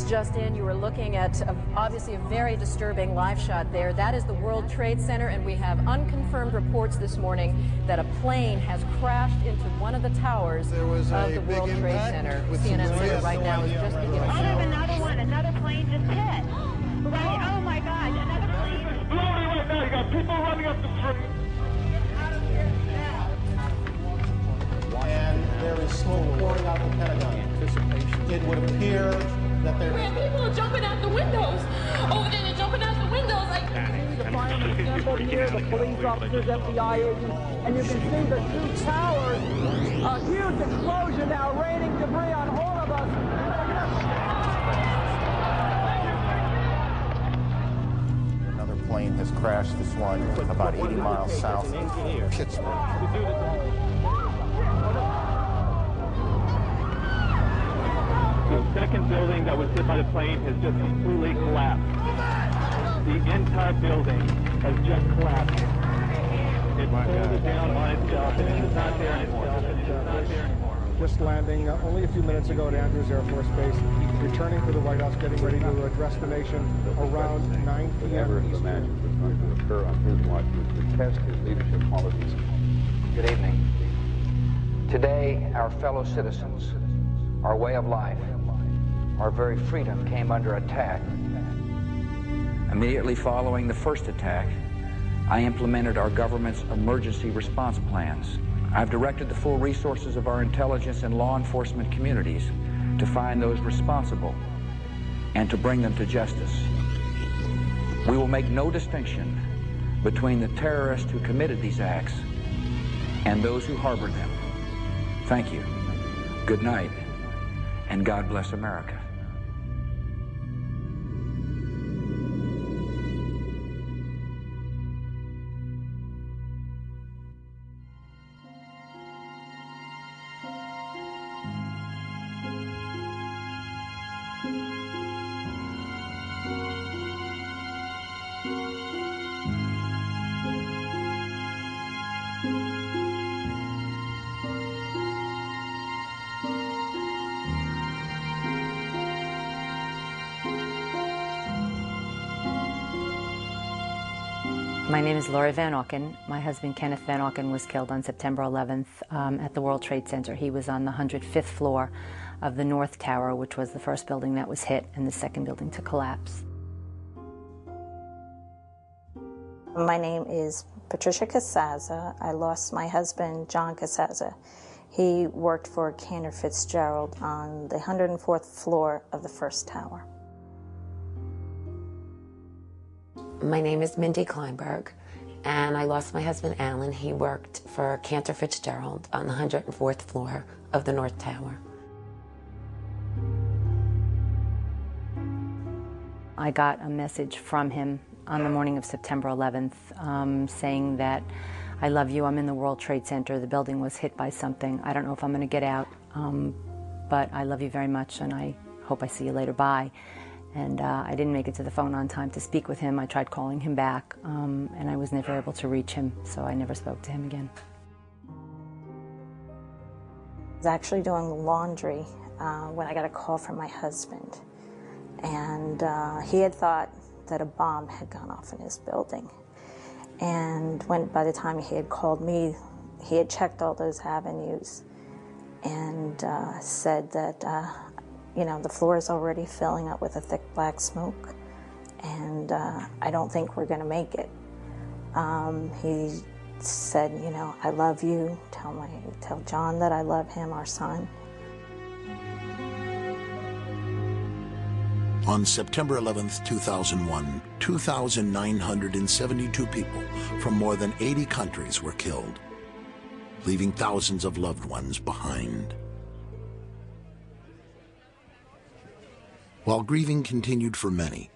just in, you were looking at obviously a very disturbing live shot there. That is the World Trade Center, and we have unconfirmed reports this morning that a plane has crashed into one of the towers of the World Trade Center. CNN Center right now is just beginning. Oh, there's another one. Another plane just hit. Right? Oh my God! Another plane. Slowly right now. You got people running up the street. And there is smoke pouring out the Pentagon. It would appear that there Man, people are jumping out the windows. Over there, they're jumping out the windows. Like The firemen assembled here, the police officers, FBI agents, and you can see the two towers. A huge explosion now, raining debris on all of us. Another plane has crashed, this one about 80 miles south of Pittsburgh. The second building that was hit by the plane has just completely collapsed. The entire building has just collapsed. It folded down on itself and it is not there anymore. Just landing only a few minutes ago at Andrews Air Force Base, returning to the White House, getting ready to address the nation around 9 p.m. Never imagined was going to occur on his watch was to test his leadership qualities. Good evening. Today, our fellow citizens, our way of life, our very freedom came under attack. Immediately following the first attack, I implemented our government's emergency response plans. I've directed the full resources of our intelligence and law enforcement communities to find those responsible and to bring them to justice. We will make no distinction between the terrorists who committed these acts and those who harbored them. Thank you. Good night, and God bless America. My name is Laurie Van Auken. My husband, Kenneth Van Auken, was killed on September 11th at the World Trade Center. He was on the 105th floor of the North Tower, which was the first building that was hit and the second building to collapse. My name is Patricia Casaza. I lost my husband, John Casaza. He worked for Cantor Fitzgerald on the 104th floor of the first tower. My name is Mindy Kleinberg, and I lost my husband, Alan. He worked for Cantor Fitzgerald on the 104th floor of the North Tower. I got a message from him on the morning of September 11th saying that, I love you, I'm in the World Trade Center, the building was hit by something, I don't know if I'm going to get out, but I love you very much and I hope I see you later, bye. And I didn't make it to the phone on time to speak with him. I tried calling him back, and I was never able to reach him, so I never spoke to him again. I was actually doing laundry when I got a call from my husband. And he had thought that a bomb had gone off in his building. And by the time he had called me, he had checked all those avenues and said that you know, the floor is already filling up with a thick black smoke, and I don't think we're going to make it. He said, you know, I love you. Tell John that I love him, our son. On September 11th, 2001, 2,972 people from more than 80 countries were killed, leaving thousands of loved ones behind. While grieving continued for many,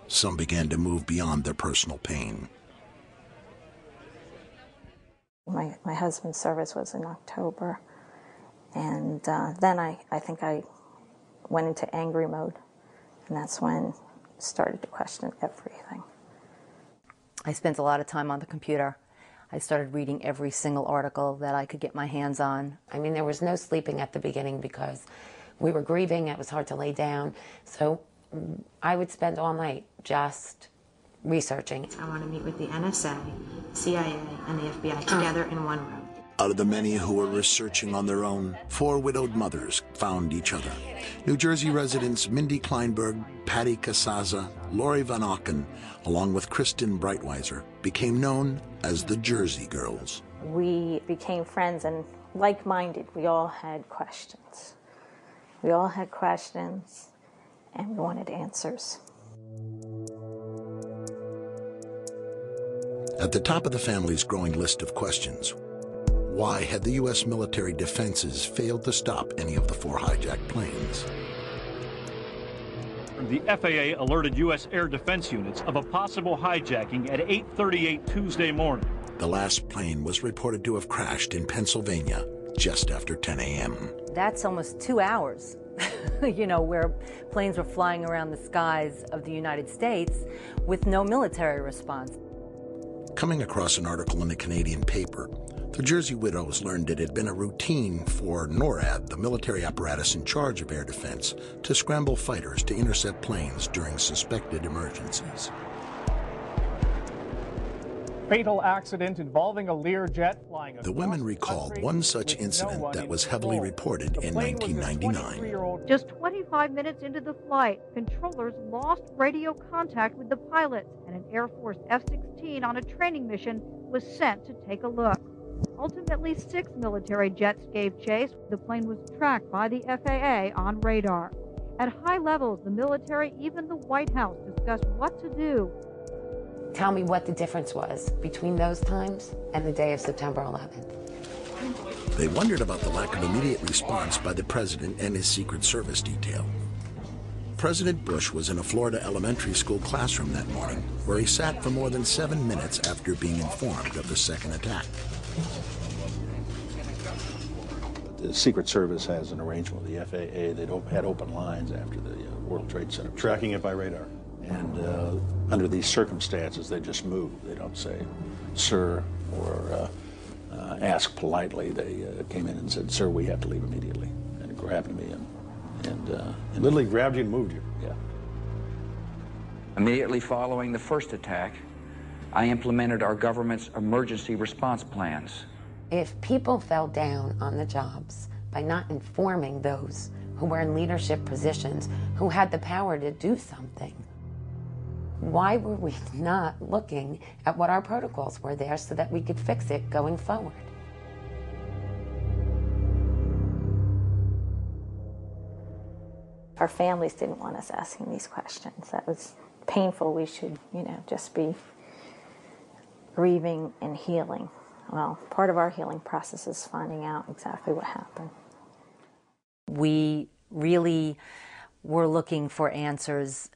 some began to move beyond their personal pain. My husband's service was in October, and then I think I went into angry mode, and that's when I started to question everything. I spent a lot of time on the computer. I started reading every single article that I could get my hands on. I mean, there was no sleeping at the beginning because We were grieving, it was hard to lay down, so I would spend all night just researching. I want to meet with the NSA, CIA, and the FBI together in one room. Out of the many who were researching on their own, 4 widowed mothers found each other. New Jersey residents Mindy Kleinberg, Patty Casaza, Lori Van Auken, along with Kristen Breitweiser, became known as the Jersey Girls. We became friends and like-minded. We all had questions. We all had questions, and we wanted answers. At the top of the family's growing list of questions, why had the U.S. military defenses failed to stop any of the 4 hijacked planes? The FAA alerted U.S. air defense units of a possible hijacking at 8:38 Tuesday morning. The last plane was reported to have crashed in Pennsylvania just after 10 a.m. That's almost 2 hours, you know, where planes were flying around the skies of the United States with no military response. Coming across an article in a Canadian paper, the Jersey widows learned it had been a routine for NORAD, the military apparatus in charge of air defense, to scramble fighters to intercept planes during suspected emergencies. Fatal accident involving a Learjet flying. The women recalled one such incident that was heavily reported in 1999. Just 25 minutes into the flight, controllers lost radio contact with the pilots, and an Air Force F-16 on a training mission was sent to take a look. Ultimately, 6 military jets gave chase. The plane was tracked by the FAA on radar. At high levels, the military, even the White House, discussed what to do. Tell me what the difference was between those times and the day of September 11th. They wondered about the lack of immediate response by the president and his Secret Service detail. President Bush was in a Florida elementary school classroom that morning, where he sat for more than 7 minutes after being informed of the second attack. The Secret Service has an arrangement with the FAA. They had open lines after the World Trade Center. Tracking it by radar. And under these circumstances, they just move. They don't say, sir, or ask politely. They came in and said, sir, we have to leave immediately. And grabbed me and literally grabbed you and moved you, yeah. Immediately following the first attack, I implemented our government's emergency response plans. If people fell down on the jobs by not informing those who were in leadership positions, who had the power to do something, why were we not looking at what our protocols were there so that we could fix it going forward? Our families didn't want us asking these questions. That was painful. We should, you know, just be grieving and healing. Well, part of our healing process is finding out exactly what happened. We really were looking for answers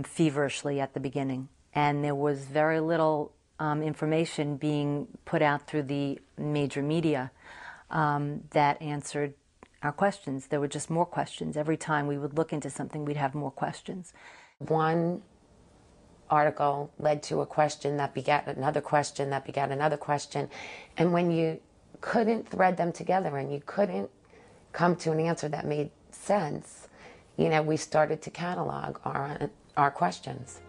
feverishly at the beginning, and there was very little information being put out through the major media that answered our questions. There were just more questions. Every time we would look into something, we'd have more questions. One article led to a question that begat another question that begat another question, and when you couldn't thread them together and you couldn't come to an answer that made sense, you know, we started to catalog our questions.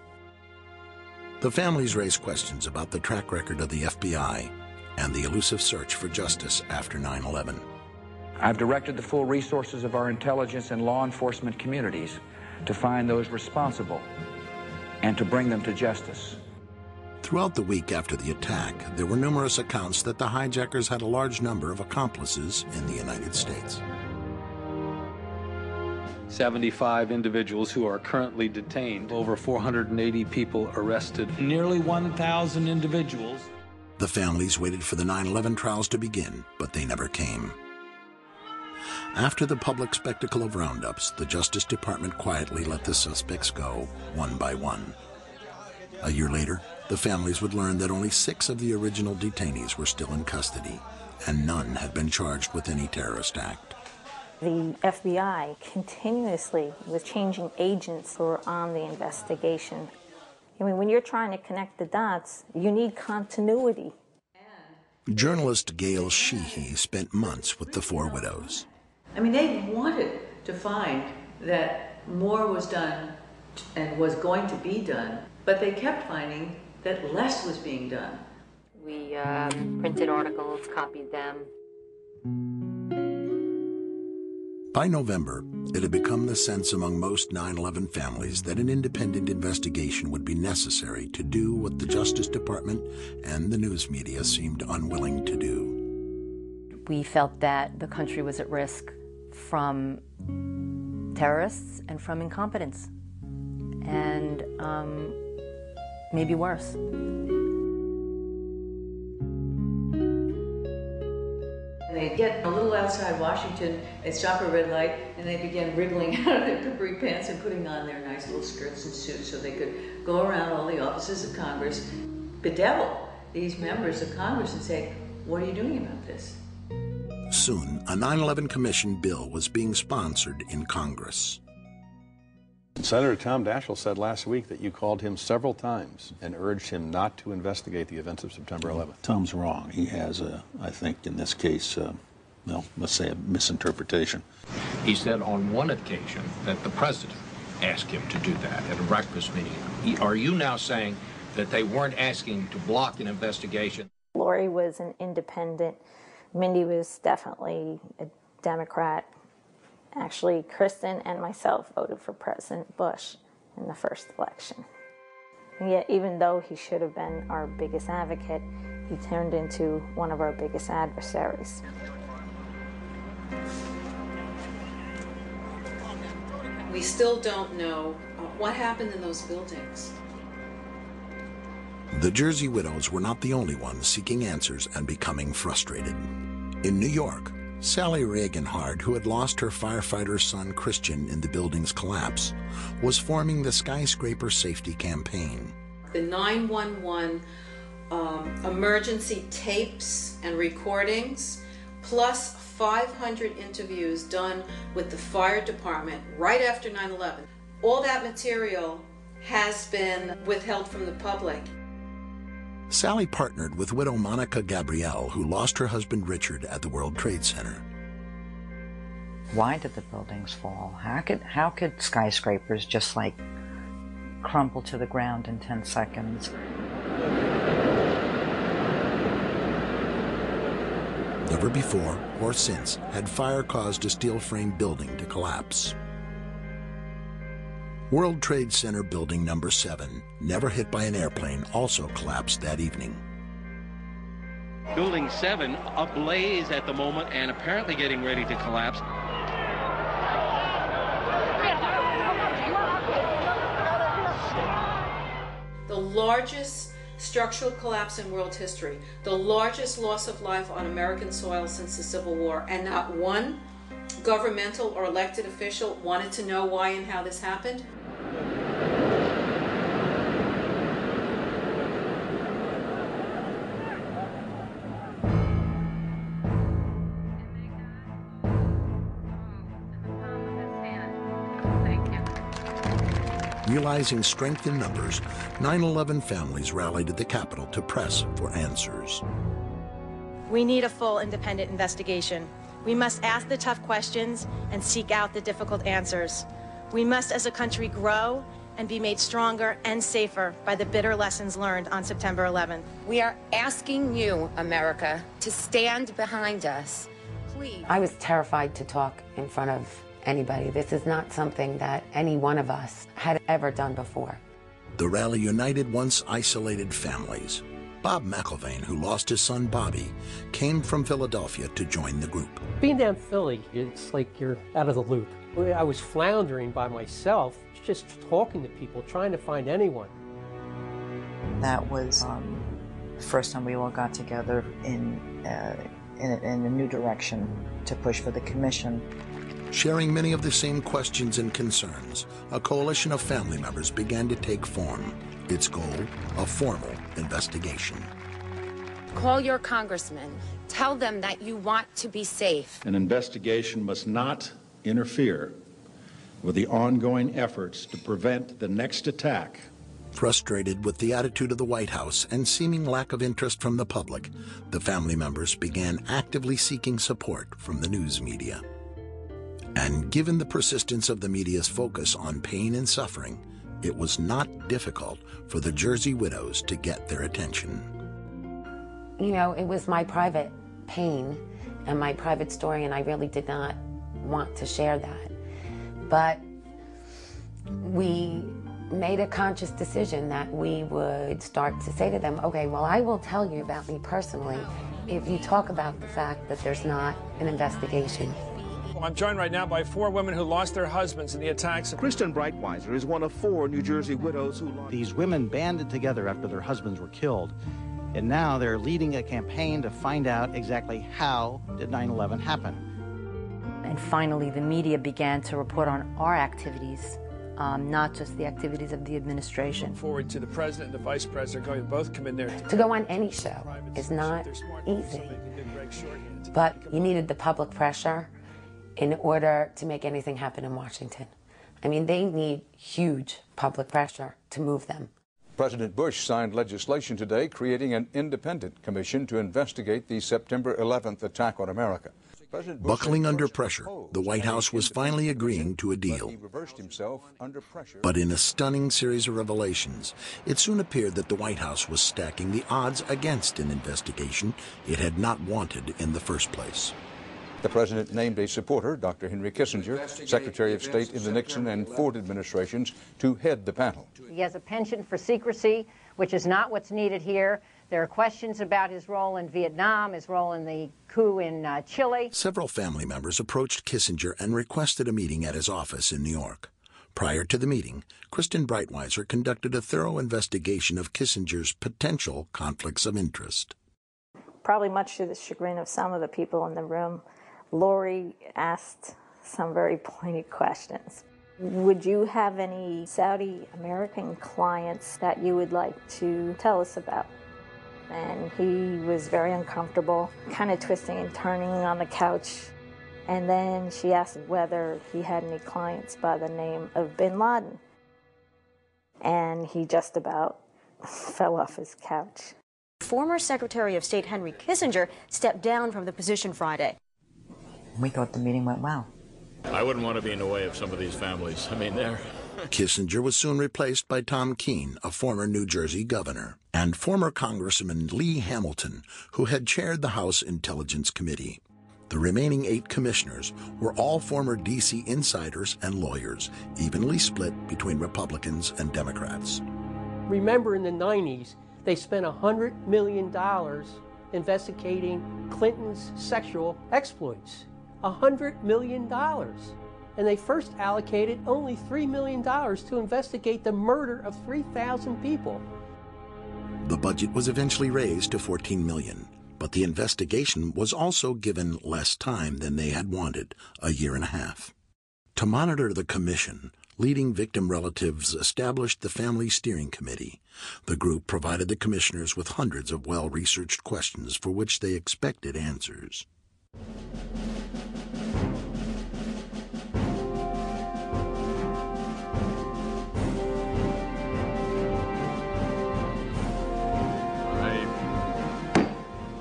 The families raised questions about the track record of the FBI and the elusive search for justice after 9/11. I've directed the full resources of our intelligence and law enforcement communities to find those responsible and to bring them to justice. Throughout the week after the attack, there were numerous accounts that the hijackers had a large number of accomplices in the United States. 75 individuals who are currently detained, over 480 people arrested, nearly 1,000 individuals. The families waited for the 9/11 trials to begin, but they never came. After the public spectacle of roundups, the Justice Department quietly let the suspects go, one by one. A year later, the families would learn that only 6 of the original detainees were still in custody, and none had been charged with any terrorist act. The FBI continuously was changing agents who were on the investigation. I mean, when you're trying to connect the dots, you need continuity. Journalist Gail Sheehy spent months with the 4 widows. I mean, they wanted to find that more was done and was going to be done, but they kept finding that less was being done. We printed articles, copied them. By November, it had become the sense among most 9/11 families that an independent investigation would be necessary to do what the Justice Department and the news media seemed unwilling to do. We felt that the country was at risk from terrorists and from incompetence, and maybe worse. They'd get a little outside Washington, they'd stop a red light, and they began wriggling out of their capri pants and putting on their nice little skirts and suits so they could go around all the offices of Congress, bedevil these members of Congress and say, what are you doing about this? Soon, a 9/11 Commission bill was being sponsored in Congress. Senator Tom Daschle said last week that you called him several times and urged him not to investigate the events of September 11th. Tom's wrong. He has, I think, in this case, well, let's say a misinterpretation. He said on one occasion that the president asked him to do that at a breakfast meeting. Are you now saying that they weren't asking to block an investigation? Lori was an independent. Mindy was definitely a Democrat. Actually, Kristen and myself voted for President Bush in the first election. And yet, even though he should have been our biggest advocate, he turned into one of our biggest adversaries. We still don't know what happened in those buildings. The Jersey widows were not the only ones seeking answers and becoming frustrated. In New York, Sally Reagan-Hard, who had lost her firefighter son Christian in the building's collapse, was forming the Skyscraper Safety Campaign. The 911 emergency tapes and recordings, plus 500 interviews done with the fire department right after 9/11. All that material has been withheld from the public. Sally partnered with widow Monica Gabrielle, who lost her husband Richard at the World Trade Center. Why did the buildings fall? How could skyscrapers just like crumple to the ground in 10 seconds? Never before or since had fire caused a steel-frame building to collapse. World Trade Center Building Number 7, never hit by an airplane, also collapsed that evening. Building 7 ablaze at the moment and apparently getting ready to collapse. The largest structural collapse in world history, the largest loss of life on American soil since the Civil War, and not one governmental or elected official wanted to know why and how this happened. Realizing strength in numbers, 9/11 families rallied at the Capitol to press for answers. We need a full independent investigation. We must ask the tough questions and seek out the difficult answers. We must, as a country, grow and be made stronger and safer by the bitter lessons learned on September 11th. We are asking you, America, to stand behind us. Please. I was terrified to talk in front of anybody. This is not something that any one of us had ever done before. The rally united once isolated families. Bob McIlvain, who lost his son Bobby, came from Philadelphia to join the group. Being down Philly, it's like you're out of the loop. I was floundering by myself, just talking to people, trying to find anyone. That was the first time we all got together in a new direction to push for the commission. Sharing many of the same questions and concerns, a coalition of family members began to take form. Its goal, a formal investigation. Call your congressman. Tell them that you want to be safe. An investigation must not interfere with the ongoing efforts to prevent the next attack. Frustrated with the attitude of the White House and seeming lack of interest from the public, the family members began actively seeking support from the news media. And given the persistence of the media's focus on pain and suffering, it was not difficult for the Jersey widows to get their attention. You know, it was my private pain and my private story, and I really did not want to share that. But we made a conscious decision that we would start to say to them, okay, well, I will tell you about me personally if you talk about the fact that there's not an investigation. I'm joined right now by 4 women who lost their husbands in the attacks. Kristen Breitweiser is one of 4 New Jersey widows who lost. These women banded together after their husbands were killed, and now they're leading a campaign to find out exactly how did 9/11 happen. And finally, the media began to report on our activities, not just the activities of the administration. Look forward to the president and the vice president going to both come in there. To go on any show is not easy, but you needed the public pressure in order to make anything happen in Washington. I mean, they need huge public pressure to move them. President Bush signed legislation today creating an independent commission to investigate the September 11th attack on America. Buckling under pressure, the White House was finally agreeing to a deal. But in a stunning series of revelations, it soon appeared that the White House was stacking the odds against an investigation it had not wanted in the first place. The president named a supporter, Dr. Henry Kissinger, Secretary of State in the Nixon and Ford administrations, to head the panel. He has a penchant for secrecy, which is not what's needed here. There are questions about his role in Vietnam, his role in the coup in Chile. Several family members approached Kissinger and requested a meeting at his office in New York. Prior to the meeting, Kristen Breitweiser conducted a thorough investigation of Kissinger's potential conflicts of interest. Probably much to the chagrin of some of the people in the room, Lori asked some very pointed questions. Would you have any Saudi American clients that you would like to tell us about? And he was very uncomfortable, kind of twisting and turning on the couch. And then she asked whether he had any clients by the name of Bin Laden. And he just about fell off his couch. Former Secretary of State Henry Kissinger stepped down from the position Friday. We thought the meeting went well. I wouldn't want to be in the way of some of these families. I mean, they're... Kissinger was soon replaced by Tom Keene, a former New Jersey governor, and former Congressman Lee Hamilton, who had chaired the House Intelligence Committee. The remaining 8 commissioners were all former D.C. insiders and lawyers, evenly split between Republicans and Democrats. Remember, in the 90s, they spent $100 million investigating Clinton's sexual exploits. $100 million. And they first allocated only $3 million to investigate the murder of 3,000 people. The budget was eventually raised to $14 million, but the investigation was also given less time than they had wanted, a year and a half. To monitor the commission, leading victim relatives established the Family Steering Committee. The group provided the commissioners with hundreds of well-researched questions for which they expected answers.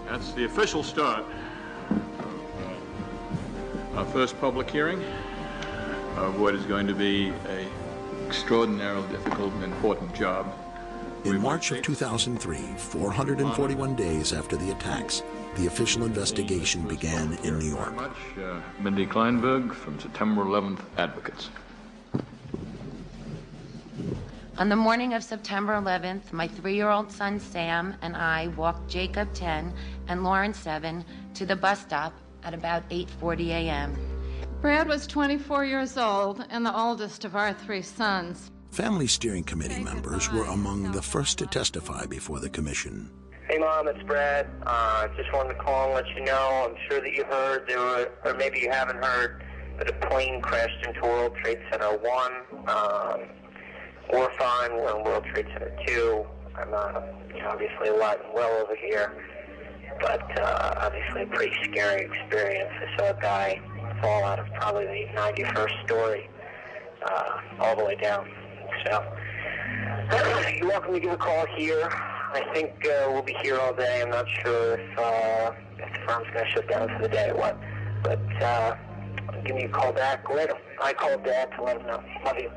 That's the official start of our first public hearing of what is going to be an extraordinarily difficult and important job. In March of 2003, 441 days after the attacks, the official investigation began in New York. Mindy Kleinberg from September 11th Advocates. On the morning of September 11th, my 3-year-old son Sam and I walked Jacob 10 and Lauren 7 to the bus stop at about 8:40 a.m. Brad was 24 years old and the oldest of our 3 sons. Family Steering Committee members were among the first to testify before the commission. Hey Mom, it's Brad. Just wanted to call and let you know, I'm sure that you heard, or maybe you haven't heard, that a plane crashed into World Trade Center 1. We're fine, we're in World Trade Center 2. I'm obviously alive and well over here, but obviously a pretty scary experience. I saw a guy fall out of probably the 91st story all the way down. So you're welcome to give a call here. I think we'll be here all day. I'm not sure if the firm's going to shut down for the day or what, but give me a call back. I called Dad to let him know. Love you.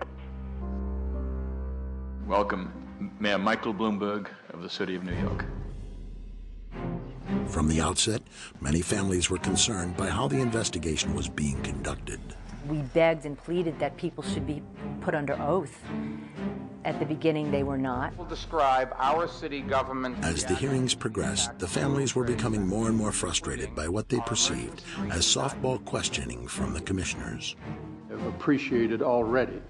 Welcome, Mayor Michael Bloomberg of the City of New York. From the outset, many families were concerned by how the investigation was being conducted. We begged and pleaded that people should be put under oath. At the beginning, they were not. Will describe our city government. As the hearings progressed, the families were becoming more and more frustrated by what they perceived as softball questioning from the commissioners. I've appreciated already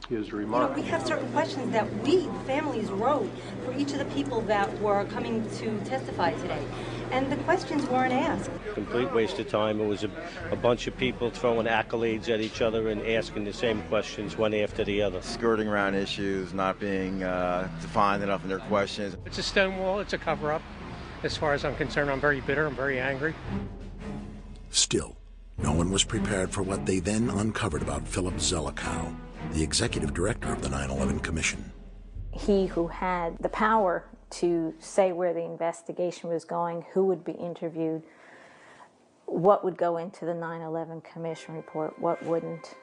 his remarks. We have certain questions that we, families, wrote for each of the people that were coming to testify today. And the questions weren't asked. Complete waste of time. It was a bunch of people throwing accolades at each other and asking the same questions one after the other. Skirting around issues, not being defined enough in their questions. It's a stonewall. It's a cover-up. As far as I'm concerned, I'm very bitter. I'm very angry. Still, no one was prepared for what they then uncovered about Philip Zelikow, the executive director of the 9/11 Commission. He who had the power to say where the investigation was going, who would be interviewed, what would go into the 9/11 Commission report, what wouldn't.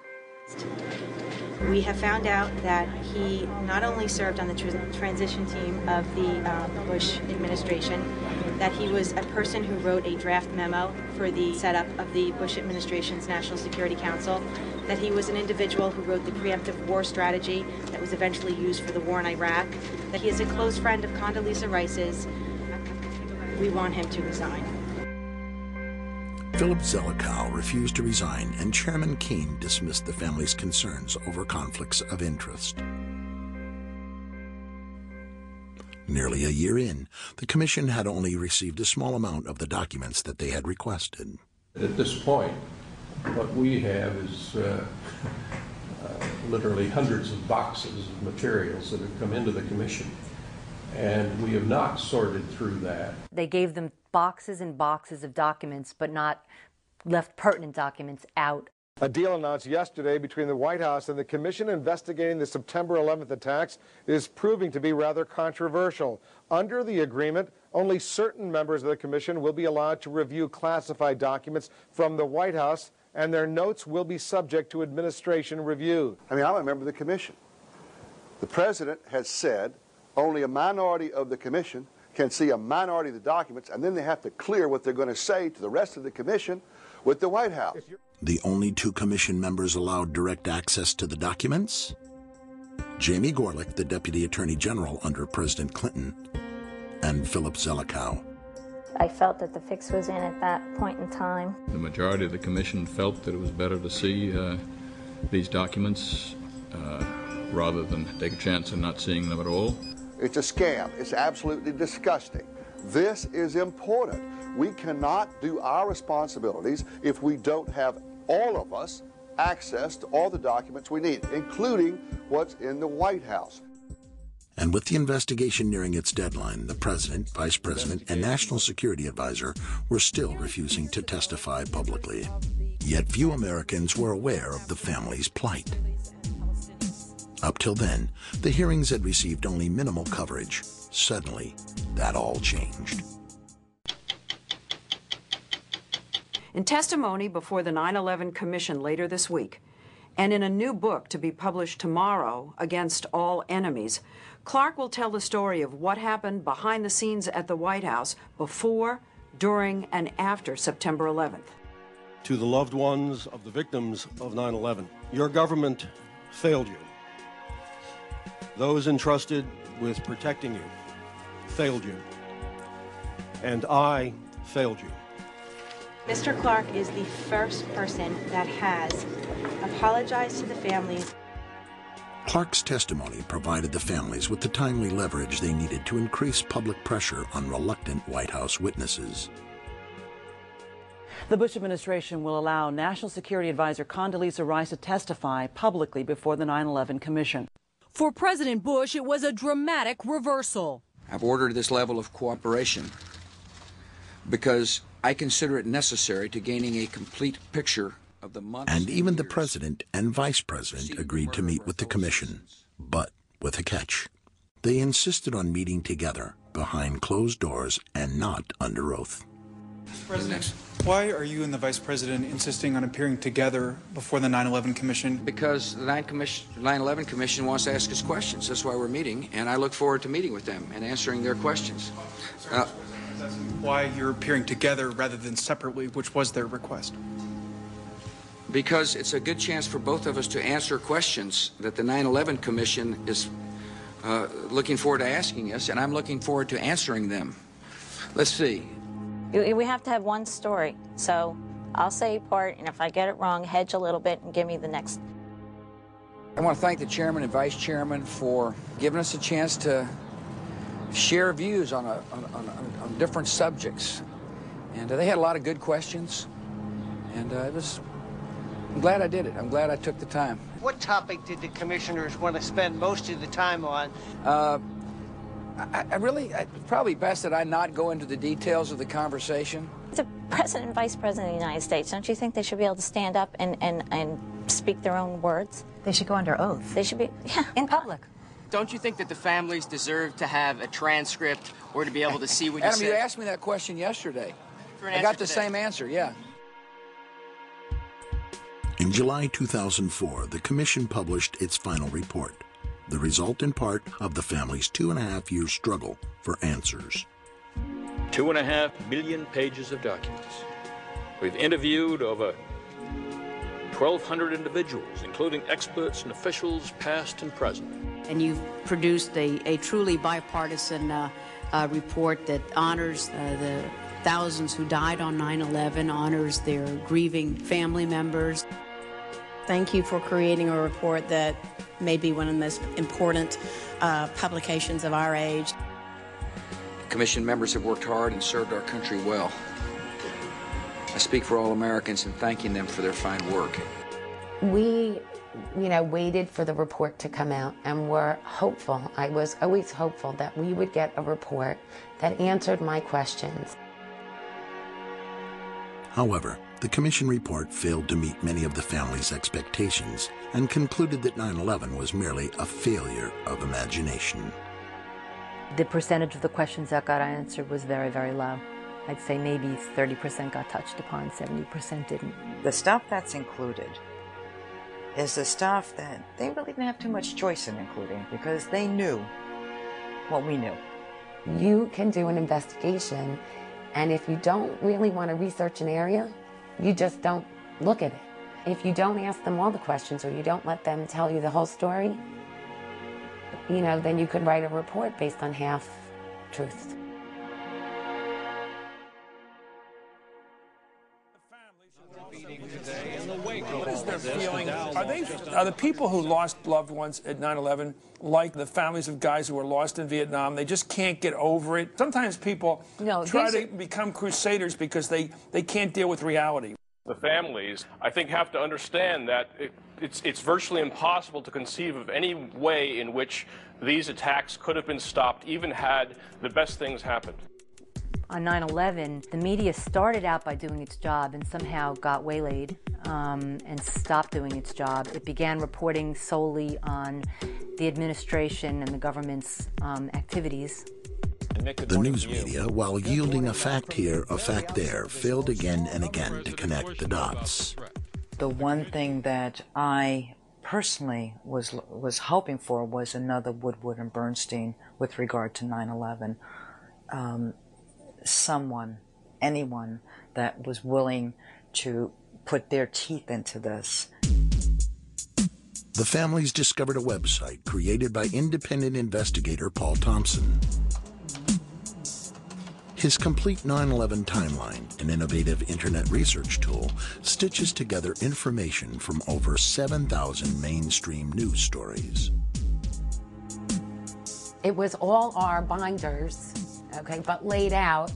We have found out that he not only served on the transition team of the Bush administration, that he was a person who wrote a draft memo for the setup of the Bush administration's National Security Council, that he was an individual who wrote the preemptive war strategy that was eventually used for the war in Iraq, that he is a close friend of Condoleezza Rice's. We want him to resign. Philip Zelikow refused to resign, and Chairman Keene dismissed the family's concerns over conflicts of interest. Nearly a year in, the commission had only received a small amount of the documents that they had requested. At this point, what we have is literally hundreds of boxes of materials that have come into the commission, and we have not sorted through that. They gave them boxes and boxes of documents, but not left pertinent documents out. A deal announced yesterday between the White House and the commission investigating the September 11th attacks is proving to be rather controversial. Under the agreement, only certain members of the commission will be allowed to review classified documents from the White House, and their notes will be subject to administration review. I mean, I'm a member of the commission. The president has said only a minority of the commission can see a minority of the documents, and then they have to clear what they're going to say to the rest of the commission with the White House. The only two commission members allowed direct access to the documents? Jamie Gorelick, the Deputy Attorney General under President Clinton, and Philip Zelikow. I felt that the fix was in at that point in time. The majority of the commission felt that it was better to see these documents rather than take a chance of not seeing them at all. It's a scam. It's absolutely disgusting. This is important. We cannot do our responsibilities if we don't have all of us access to all the documents we need, including what's in the White House. And with the investigation nearing its deadline, the President, Vice President, and National Security Advisor were still refusing to testify publicly. Yet few Americans were aware of the family's plight. Up till then, the hearings had received only minimal coverage. Suddenly, that all changed. In testimony before the 9/11 Commission later this week, and in a new book to be published tomorrow, Against All Enemies, Clark will tell the story of what happened behind the scenes at the White House before, during, and after September 11th. To the loved ones of the victims of 9/11, your government failed you. Those entrusted with protecting you failed you. And I failed you. Mr. Clark is the first person that has apologized to the families. Clark's testimony provided the families with the timely leverage they needed to increase public pressure on reluctant White House witnesses. The Bush administration will allow National Security Advisor Condoleezza Rice to testify publicly before the 9/11 Commission. For President Bush, it was a dramatic reversal. I've ordered this level of cooperation because I consider it necessary to gaining a complete picture of the months. And even the President and Vice President agreed to meet with the Commission, but with a catch. They insisted on meeting together behind closed doors and not under oath. President, why are you and the Vice President insisting on appearing together before the 9/11 Commission? Because the 9/11 Commission wants to ask us questions. That's why we're meeting, and I look forward to meeting with them and answering their questions. Why you're appearing together rather than separately, which was their request? Because it's a good chance for both of us to answer questions that the 9/11 Commission is looking forward to asking us, and I'm looking forward to answering them. Let's see. We have to have one story, so I'll say part, and if I get it wrong, hedge a little bit and give me the next. I want to thank the chairman and vice chairman for giving us a chance to share views on on different subjects. And they had a lot of good questions, and I'm glad I did it. I'm glad I took the time. What topic did the commissioners want to spend most of the time on? It's probably best that I not go into the details of the conversation. The president and vice president of the United States, don't you think they should be able to stand up and speak their own words? They should go under oath. They should be, yeah. In public. Don't you think that the families deserve to have a transcript or to be able to see what you Adam, said? you asked me that question yesterday. I got the same answer, yeah. In July 2004, the Commission published its final report, the result in part of the family's 2.5-year struggle for answers. 2.5 million pages of documents. We've interviewed over 1,200 individuals, including experts and officials past and present. And you've produced a truly bipartisan report that honors the thousands who died on 9/11, honors their grieving family members. Thank you for creating a report that may be one of the most important publications of our age. Commission members have worked hard and served our country well. I speak for all Americans in thanking them for their fine work. We, waited for the report to come out and were hopeful. I was always hopeful that we would get a report that answered my questions. However, the Commission report failed to meet many of the family's expectations and concluded that 9/11 was merely a failure of imagination. The percentage of the questions that got answered was very, very low. I'd say maybe 30% got touched upon, 70% didn't. The stuff that's included is the stuff that they really didn't have too much choice in including because they knew what we knew. You can do an investigation, and if you don't really want to research an area, you just don't look at it. If you don't ask them all the questions or you don't let them tell you the whole story, then you could write a report based on half truths. What is their feeling? Are the people who lost loved ones at 9/11 like the families of guys who were lost in Vietnam? They just can't get over it. Sometimes people try to become crusaders because they can't deal with reality. The families, I think, have to understand that it's virtually impossible to conceive of any way in which these attacks could have been stopped, even had the best things happened. On 9/11, the media started out by doing its job and somehow got waylaid and stopped doing its job. It began reporting solely on the administration and the government's activities. The news media, while yielding a fact here, a fact there, failed again and again to connect the dots. The one thing that I personally was hoping for was another Woodward and Bernstein with regard to 9/11. Anyone that was willing to put their teeth into this. The families discovered a website created by independent investigator Paul Thompson. His complete 9/11 timeline, an innovative internet research tool, stitches together information from over 7,000 mainstream news stories. It was all our binders, but laid out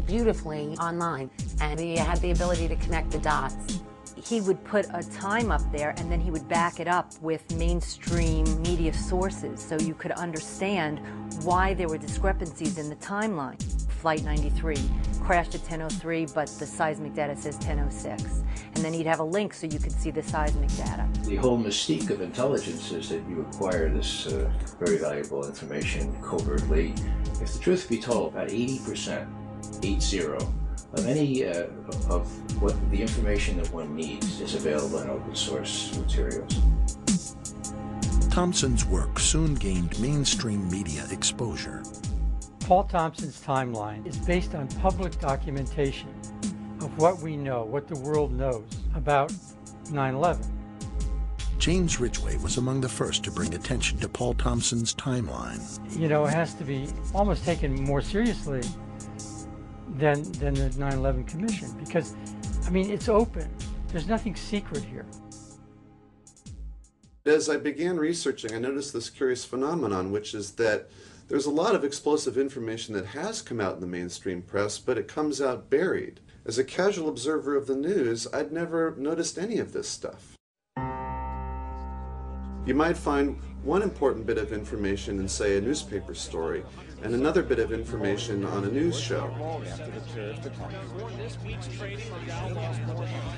beautifully online, and he had the ability to connect the dots. He would put a time up there and then he would back it up with mainstream media sources so you could understand why there were discrepancies in the timeline. Flight 93 crashed at 10:03, but the seismic data says 10:06. And then he'd have a link so you could see the seismic data. The whole mystique of intelligence is that you acquire this very valuable information covertly. If the truth be told, about 80% of any of what the information that one needs is available in open source materials. Thompson's work soon gained mainstream media exposure. Paul Thompson's timeline is based on public documentation of what we know, what the world knows about 9/11. James Ridgway was among the first to bring attention to Paul Thompson's timeline. You know, it has to be almost taken more seriously than the 9/11 Commission, because, I mean, it's open. There's nothing secret here. As I began researching, I noticed this curious phenomenon, which is that there's a lot of explosive information that has come out in the mainstream press, but it comes out buried. As a casual observer of the news, I'd never noticed any of this stuff. You might find one important bit of information in, say, a newspaper story, and another bit of information on a news show.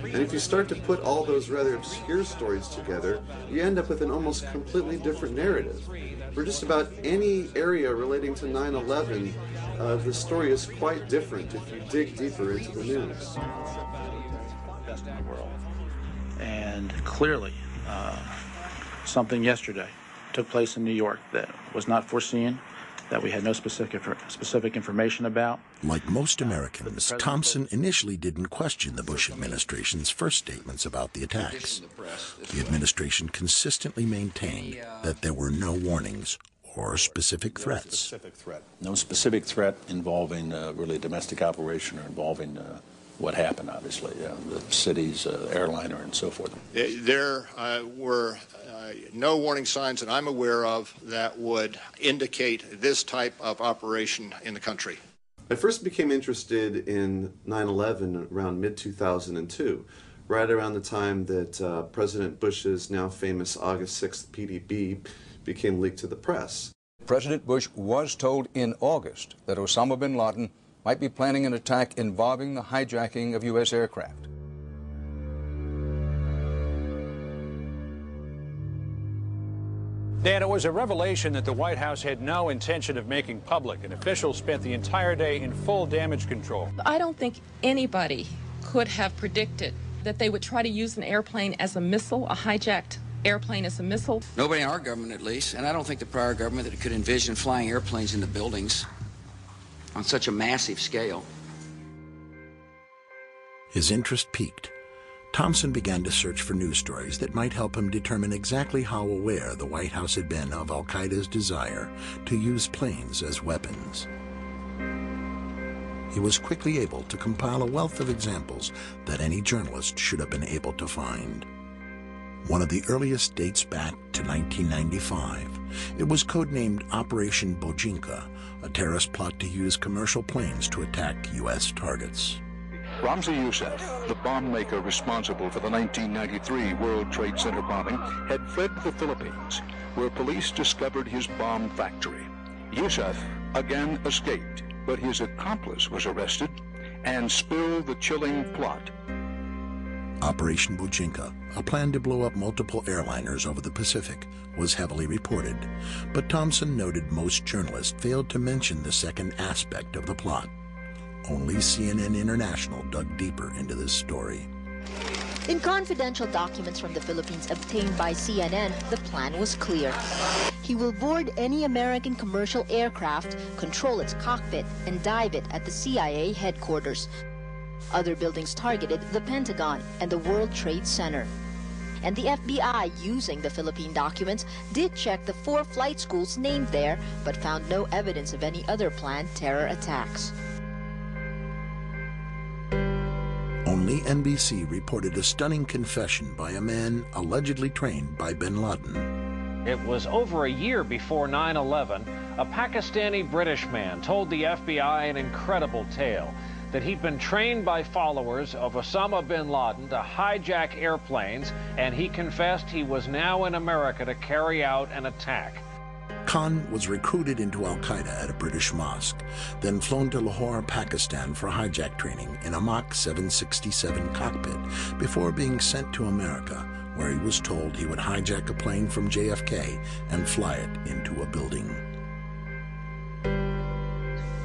And if you start to put all those rather obscure stories together, you end up with an almost completely different narrative. For just about any area relating to 9/11, the story is quite different if you dig deeper into the news. Best in the world. And clearly, something yesterday took place in New York that was not foreseen, that we had no specific information about. Like most Americans, Thompson initially didn't question the Bush administration's first statements about the attacks. The administration consistently maintained that there were no warnings or specific threats. No specific threat involving really a domestic operation or involving what happened, obviously, the city's airliner and so forth. There were no warning signs that I'm aware of that would indicate this type of operation in the country. I first became interested in 9/11 around mid-2002, right around the time that President Bush's now famous August 6th PDB became leaked to the press. President Bush was told in August that Osama bin Laden might be planning an attack involving the hijacking of U.S. aircraft. Dan, it was a revelation that the White House had no intention of making public, and officials spent the entire day in full damage control. I don't think anybody could have predicted that they would try to use an airplane as a missile, a hijacked airplane as a missile. Nobody in our government, at least, and I don't think the prior government that could envision flying airplanes into buildings on such a massive scale. His interest peaked. Thompson began to search for news stories that might help him determine exactly how aware the White House had been of al-Qaeda's desire to use planes as weapons. He was quickly able to compile a wealth of examples that any journalist should have been able to find. One of the earliest dates back to 1995. It was codenamed Operation Bojinka, a terrorist plot to use commercial planes to attack U.S. targets. Ramzi Youssef, the bomb maker responsible for the 1993 World Trade Center bombing, had fled the Philippines, where police discovered his bomb factory. Youssef again escaped, but his accomplice was arrested and spilled the chilling plot. Operation Bojinka, a plan to blow up multiple airliners over the Pacific, was heavily reported, but Thompson noted most journalists failed to mention the second aspect of the plot. Only CNN International dug deeper into this story. In confidential documents from the Philippines obtained by CNN, the plan was clear. He will board any American commercial aircraft, control its cockpit, and dive it at the CIA headquarters. Other buildings targeted the Pentagon and the World Trade Center. And the FBI, using the Philippine documents, did check the 4 flight schools named there, but found no evidence of any other planned terror attacks. Only NBC reported a stunning confession by a man allegedly trained by bin Laden. It was over a year before 9/11, a Pakistani-British man told the FBI an incredible tale, that he'd been trained by followers of Osama bin Laden to hijack airplanes, and he confessed he was now in America to carry out an attack. Khan was recruited into al-Qaeda at a British mosque, then flown to Lahore, Pakistan for hijack training in a Mach 767 cockpit before being sent to America, where he was told he would hijack a plane from JFK and fly it into a building.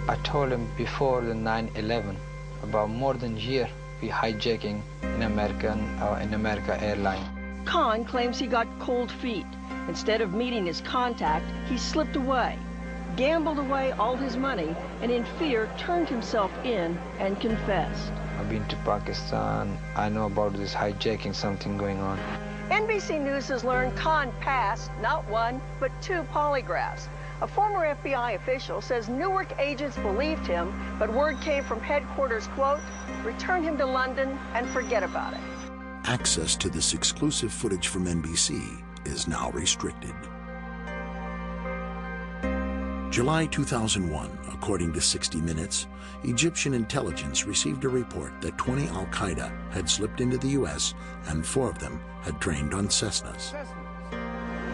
I told him before the 9/11 about more than a year we hijacking in America airline. Khan claims he got cold feet. Instead of meeting his contact, he slipped away, gambled away all his money, and in fear turned himself in and confessed. I've been to Pakistan. I know about this hijacking, something going on. NBC News has learned Khan passed not one, but 2 polygraphs. A former FBI official says Newark agents believed him, but word came from headquarters, quote, return him to London and forget about it. Access to this exclusive footage from NBC is now restricted. July 2001, according to 60 Minutes, Egyptian intelligence received a report that 20 al-Qaeda had slipped into the U.S. and 4 of them had trained on Cessnas.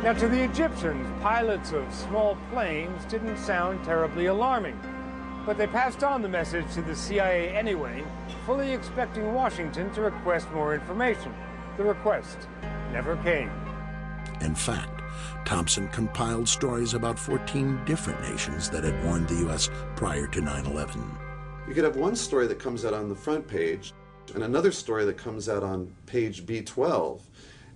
Now, to the Egyptians, pilots of small planes didn't sound terribly alarming, but they passed on the message to the CIA anyway, fully expecting Washington to request more information. The request never came. In fact, Thompson compiled stories about 14 different nations that had warned the U.S. prior to 9/11. You could have one story that comes out on the front page and another story that comes out on page B12.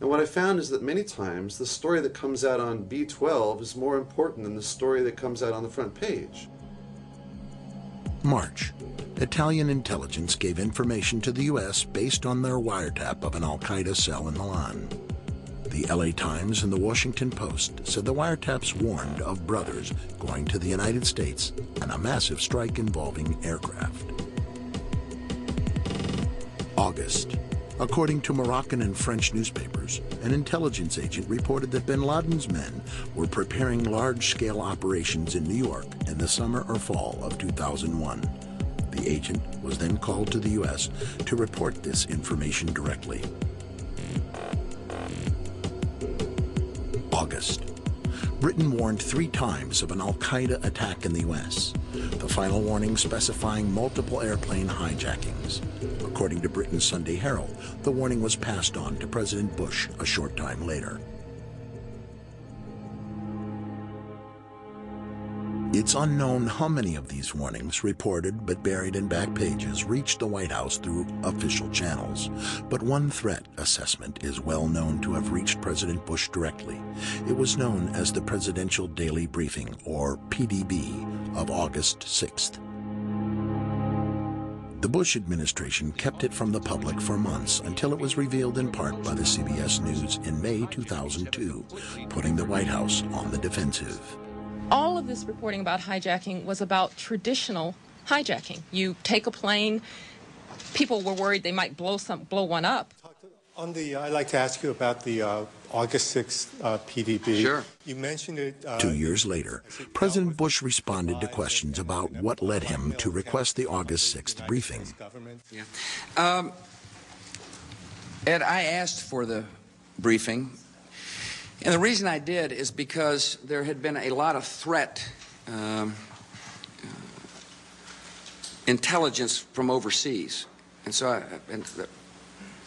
And what I found is that many times the story that comes out on B12 is more important than the story that comes out on the front page. March. Italian intelligence gave information to the U.S. based on their wiretap of an al-Qaeda cell in Milan. The LA Times and the Washington Post said the wiretaps warned of brothers going to the United States and a massive strike involving aircraft. August. According to Moroccan and French newspapers, an intelligence agent reported that bin Laden's men were preparing large-scale operations in New York in the summer or fall of 2001. The agent was then called to the U.S. to report this information directly. August. Britain warned 3 times of an al-Qaeda attack in the U.S., the final warning specifying multiple airplane hijackings. According to Britain's Sunday Herald, the warning was passed on to President Bush a short time later. It's unknown how many of these warnings, reported but buried in back pages, reached the White House through official channels. But one threat assessment is well known to have reached President Bush directly. It was known as the Presidential Daily Briefing, or PDB, of August 6th. The Bush administration kept it from the public for months until it was revealed in part by the CBS News in May 2002, putting the White House on the defensive. All of this reporting about hijacking was about traditional hijacking. You take a plane, people were worried they might blow one up. I'd like to ask you about the August 6th PDB. Sure. You mentioned it. 2 years later, President Bush responded to questions about what led him to request the August 6th briefing. Yeah. Ed, I asked for the briefing. And the reason I did is because there had been a lot of threat intelligence from overseas. And so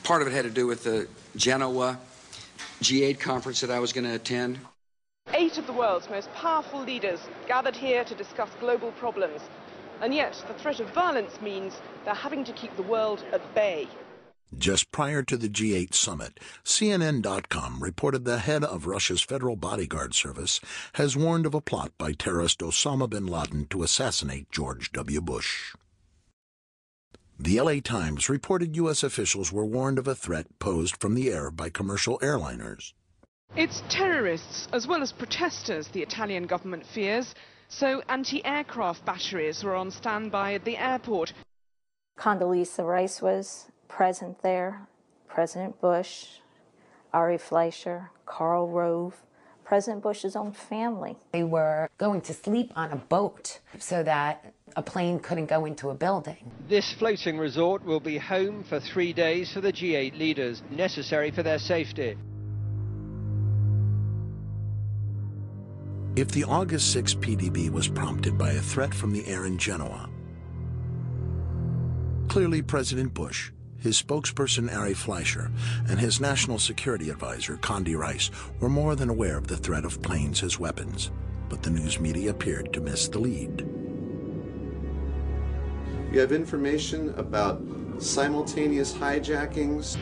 part of it had to do with the Genoa G8 conference that I was going to attend. 8 of the world's most powerful leaders gathered here to discuss global problems. And yet the threat of violence means they're having to keep the world at bay. Just prior to the G8 summit, CNN.com reported the head of Russia's Federal Bodyguard Service has warned of a plot by terrorist Osama bin Laden to assassinate George W. Bush. The LA Times reported U.S. officials were warned of a threat posed from the air by commercial airliners. It's terrorists as well as protesters the Italian government fears, so anti-aircraft batteries were on standby at the airport. Condoleezza Rice was present there, President Bush, Ari Fleischer, Karl Rove, President Bush's own family. They were going to sleep on a boat so that a plane couldn't go into a building. This floating resort will be home for 3 days for the G8 leaders, necessary for their safety. If the August 6 PDB was prompted by a threat from the air in Genoa, clearly President Bush, his spokesperson Ari Fleischer, and his national security advisor Condi Rice were more than aware of the threat of planes as weapons, but the news media appeared to miss the lead. You have information about simultaneous hijackings.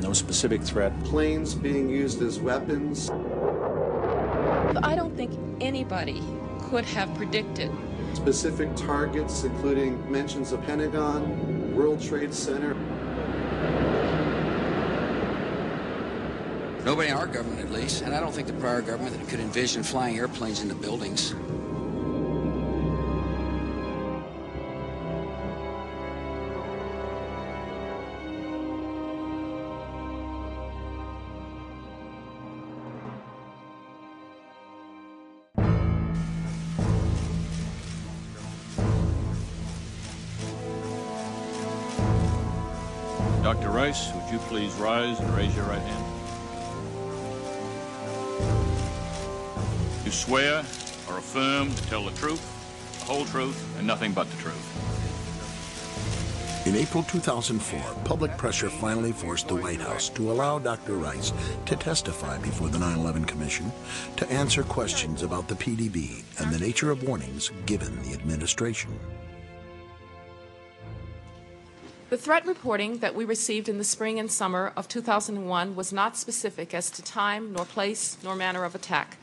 No specific threat. Planes being used as weapons. I don't think anybody could have predicted. Specific targets, including mentions of Pentagon, World Trade Center. Nobody in our government, at least, and I don't think the prior government could envision flying airplanes into buildings. Dr. Rice, would you please rise and raise your right hand? You swear or affirm to tell the truth, the whole truth, and nothing but the truth. In April 2004, public pressure finally forced the White House to allow Dr. Rice to testify before the 9/11 Commission to answer questions about the PDB and the nature of warnings given the administration. The threat reporting that we received in the spring and summer of 2001 was not specific as to time, nor place, nor manner of attack.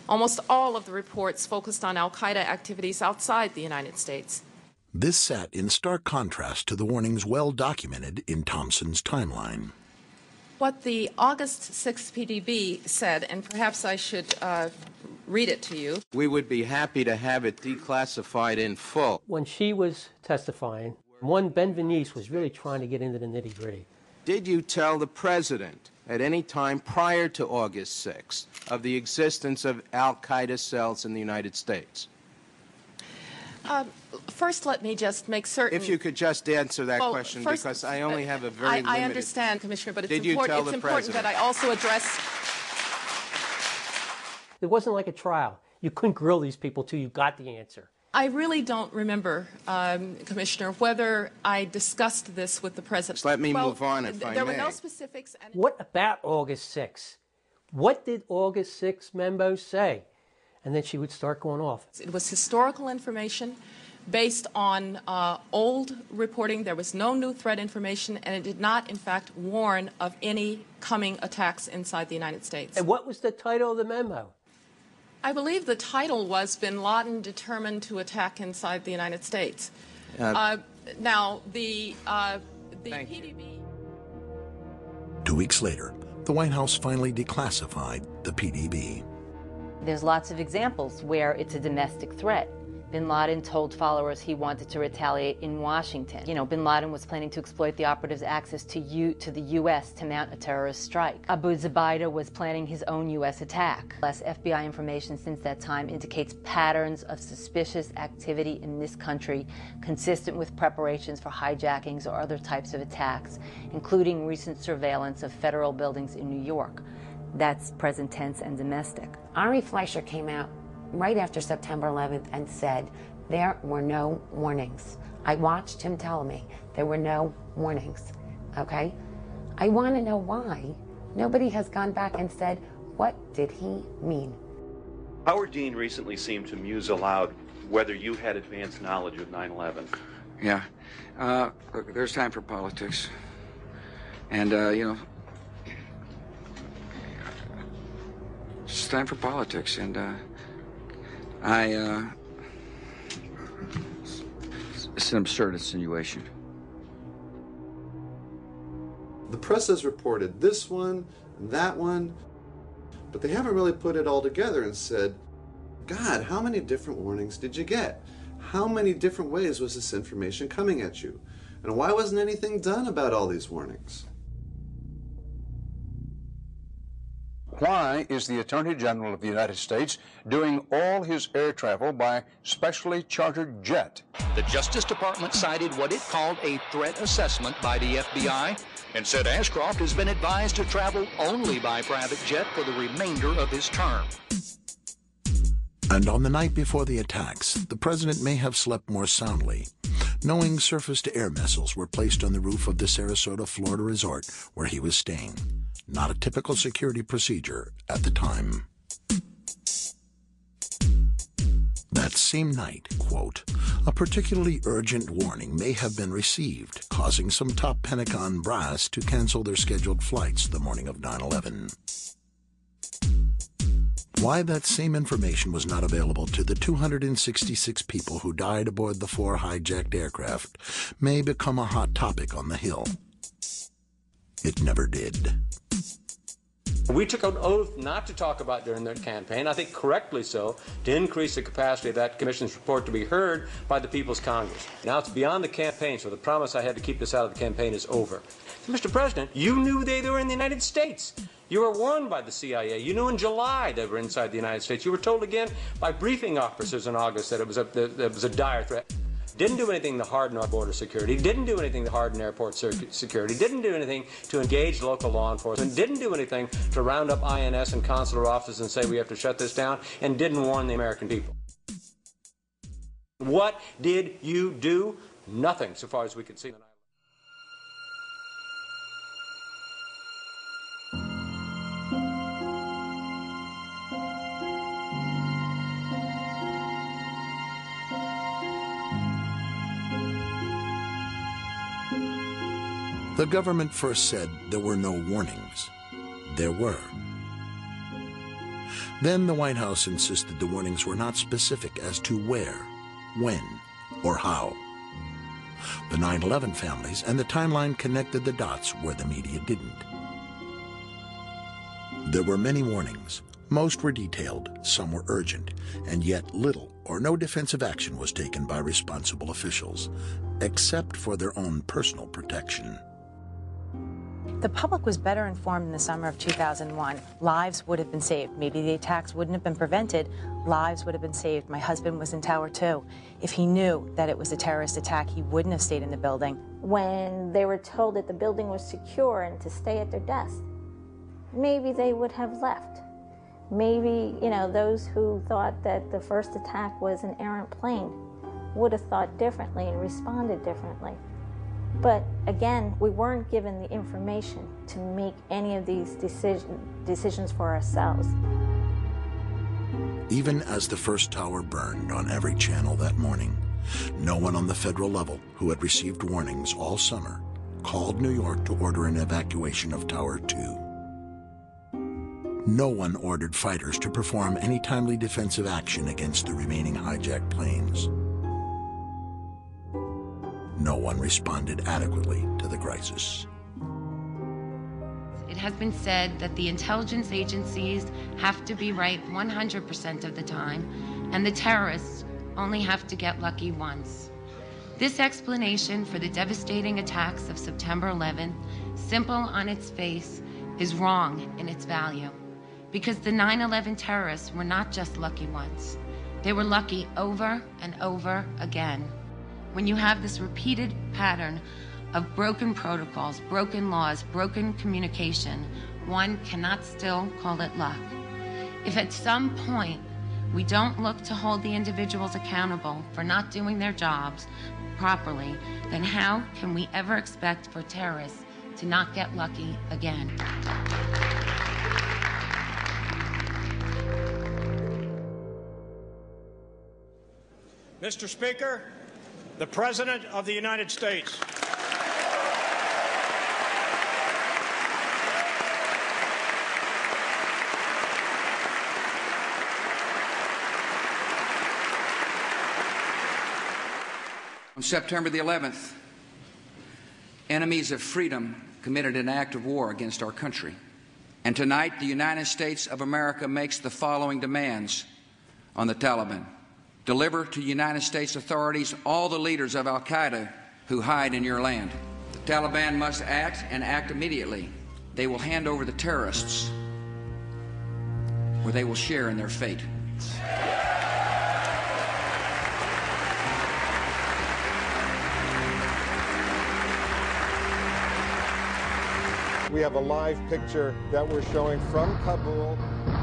Almost all of the reports focused on al-Qaeda activities outside the United States. This sat in stark contrast to the warnings well documented in Thompson's timeline. What the August 6th PDB said, and perhaps I should read it to you. We would be happy to have it declassified in full. When she was testifying, one Ben Venice was really trying to get into the nitty-gritty. Did you tell the president at any time prior to August 6th of the existence of al-Qaeda cells in the United States? First, let me just make certain. If you could just answer that question, first, because I only have a very limited... I understand, Commissioner, but it's Did you tell the important that I also address... It wasn't like a trial. You couldn't grill these people till you got the answer. I really don't remember, Commissioner, whether I discussed this with the President. Just let me move on, if I may. There were no specifics. What about August 6th? What did August 6th memo say? And then she would start going off. It was historical information based on old reporting. There was no new threat information, and it did not, in fact, warn of any coming attacks inside the United States. And what was the title of the memo? I believe the title was Bin Laden Determined to Attack Inside the United States. Now, the PDB... 2 weeks later, the White House finally declassified the PDB. There's lots of examples where it's a domestic threat. Bin Laden told followers he wanted to retaliate in Washington. You know, Bin Laden was planning to exploit the operatives' access to the U.S. to mount a terrorist strike. Abu Zubaydah was planning his own U.S. attack. Less FBI information since that time indicates patterns of suspicious activity in this country consistent with preparations for hijackings or other types of attacks, including recent surveillance of federal buildings in New York. That's present tense and domestic. Ari Fleischer came out right after September 11th and said there were no warnings. I watched him tell me there were no warnings, okay? I want to know why nobody has gone back and said, what did he mean? Howard Dean recently seemed to muse aloud whether you had advanced knowledge of 9/11. Yeah. Look, there's time for politics. And, you know, it's time for politics, and it's an absurd insinuation. The press has reported this one and that one, but they haven't really put it all together and said, God, how many different warnings did you get? How many different ways was this information coming at you? And why wasn't anything done about all these warnings? Why is the Attorney General of the United States doing all his air travel by specially chartered jet? The Justice Department cited what it called a threat assessment by the FBI and said Ashcroft has been advised to travel only by private jet for the remainder of his term. And on the night before the attacks, the president may have slept more soundly, knowing surface-to-air missiles were placed on the roof of the Sarasota, Florida resort where he was staying. Not a typical security procedure at the time. That same night, quote, a particularly urgent warning may have been received, causing some top Pentagon brass to cancel their scheduled flights the morning of 9/11. Why that same information was not available to the 266 people who died aboard the 4 hijacked aircraft may become a hot topic on the Hill. It never did. We took an oath not to talk about during the campaign, I think correctly so, to increase the capacity of that commission's report to be heard by the People's Congress. Now it's beyond the campaign, so the promise I had to keep this out of the campaign is over. So, Mr. President, you knew they were in the United States. You were warned by the CIA. You knew in July they were inside the United States. You were told again by briefing officers in August that it was a dire threat. Didn't do anything to harden our border security, didn't do anything to harden airport security, didn't do anything to engage local law enforcement, didn't do anything to round up INS and consular offices and say we have to shut this down, and didn't warn the American people. What did you do? Nothing, so far as we could see. The government first said there were no warnings. There were. Then the White House insisted the warnings were not specific as to where, when, or how. The 9/11 families and the timeline connected the dots where the media didn't. There were many warnings. Most were detailed, some were urgent, and yet little or no defensive action was taken by responsible officials, except for their own personal protection. The public was better informed in the summer of 2001. Lives would have been saved. Maybe the attacks wouldn't have been prevented. Lives would have been saved. My husband was in Tower 2. If he knew that it was a terrorist attack, he wouldn't have stayed in the building. When they were told that the building was secure and to stay at their desk, maybe they would have left. Maybe, those who thought that the first attack was an errant plane would have thought differently and responded differently. But again, we weren't given the information to make any of these decisions for ourselves. Even as the first tower burned on every channel that morning, no one on the federal level who had received warnings all summer called New York to order an evacuation of Tower 2. No one ordered fighters to perform any timely defensive action against the remaining hijacked planes. No one responded adequately to the crisis. It has been said that the intelligence agencies have to be right 100% of the time, and the terrorists only have to get lucky once. This explanation for the devastating attacks of September 11th, simple on its face, is wrong in its value. Because the 9/11 terrorists were not just lucky once. They were lucky over and over again. When you have this repeated pattern of broken protocols, broken laws, broken communication, one cannot still call it luck. If at some point we don't look to hold the individuals accountable for not doing their jobs properly, then how can we ever expect for terrorists to not get lucky again? Mr. Speaker, the President of the United States. On September the 11th, enemies of freedom committed an act of war against our country. And tonight, the United States of America makes the following demands on the Taliban. Deliver to United States authorities all the leaders of al-Qaeda who hide in your land. The Taliban must act, and act immediately. They will hand over the terrorists, where they will share in their fate. We have a live picture that we're showing from Kabul.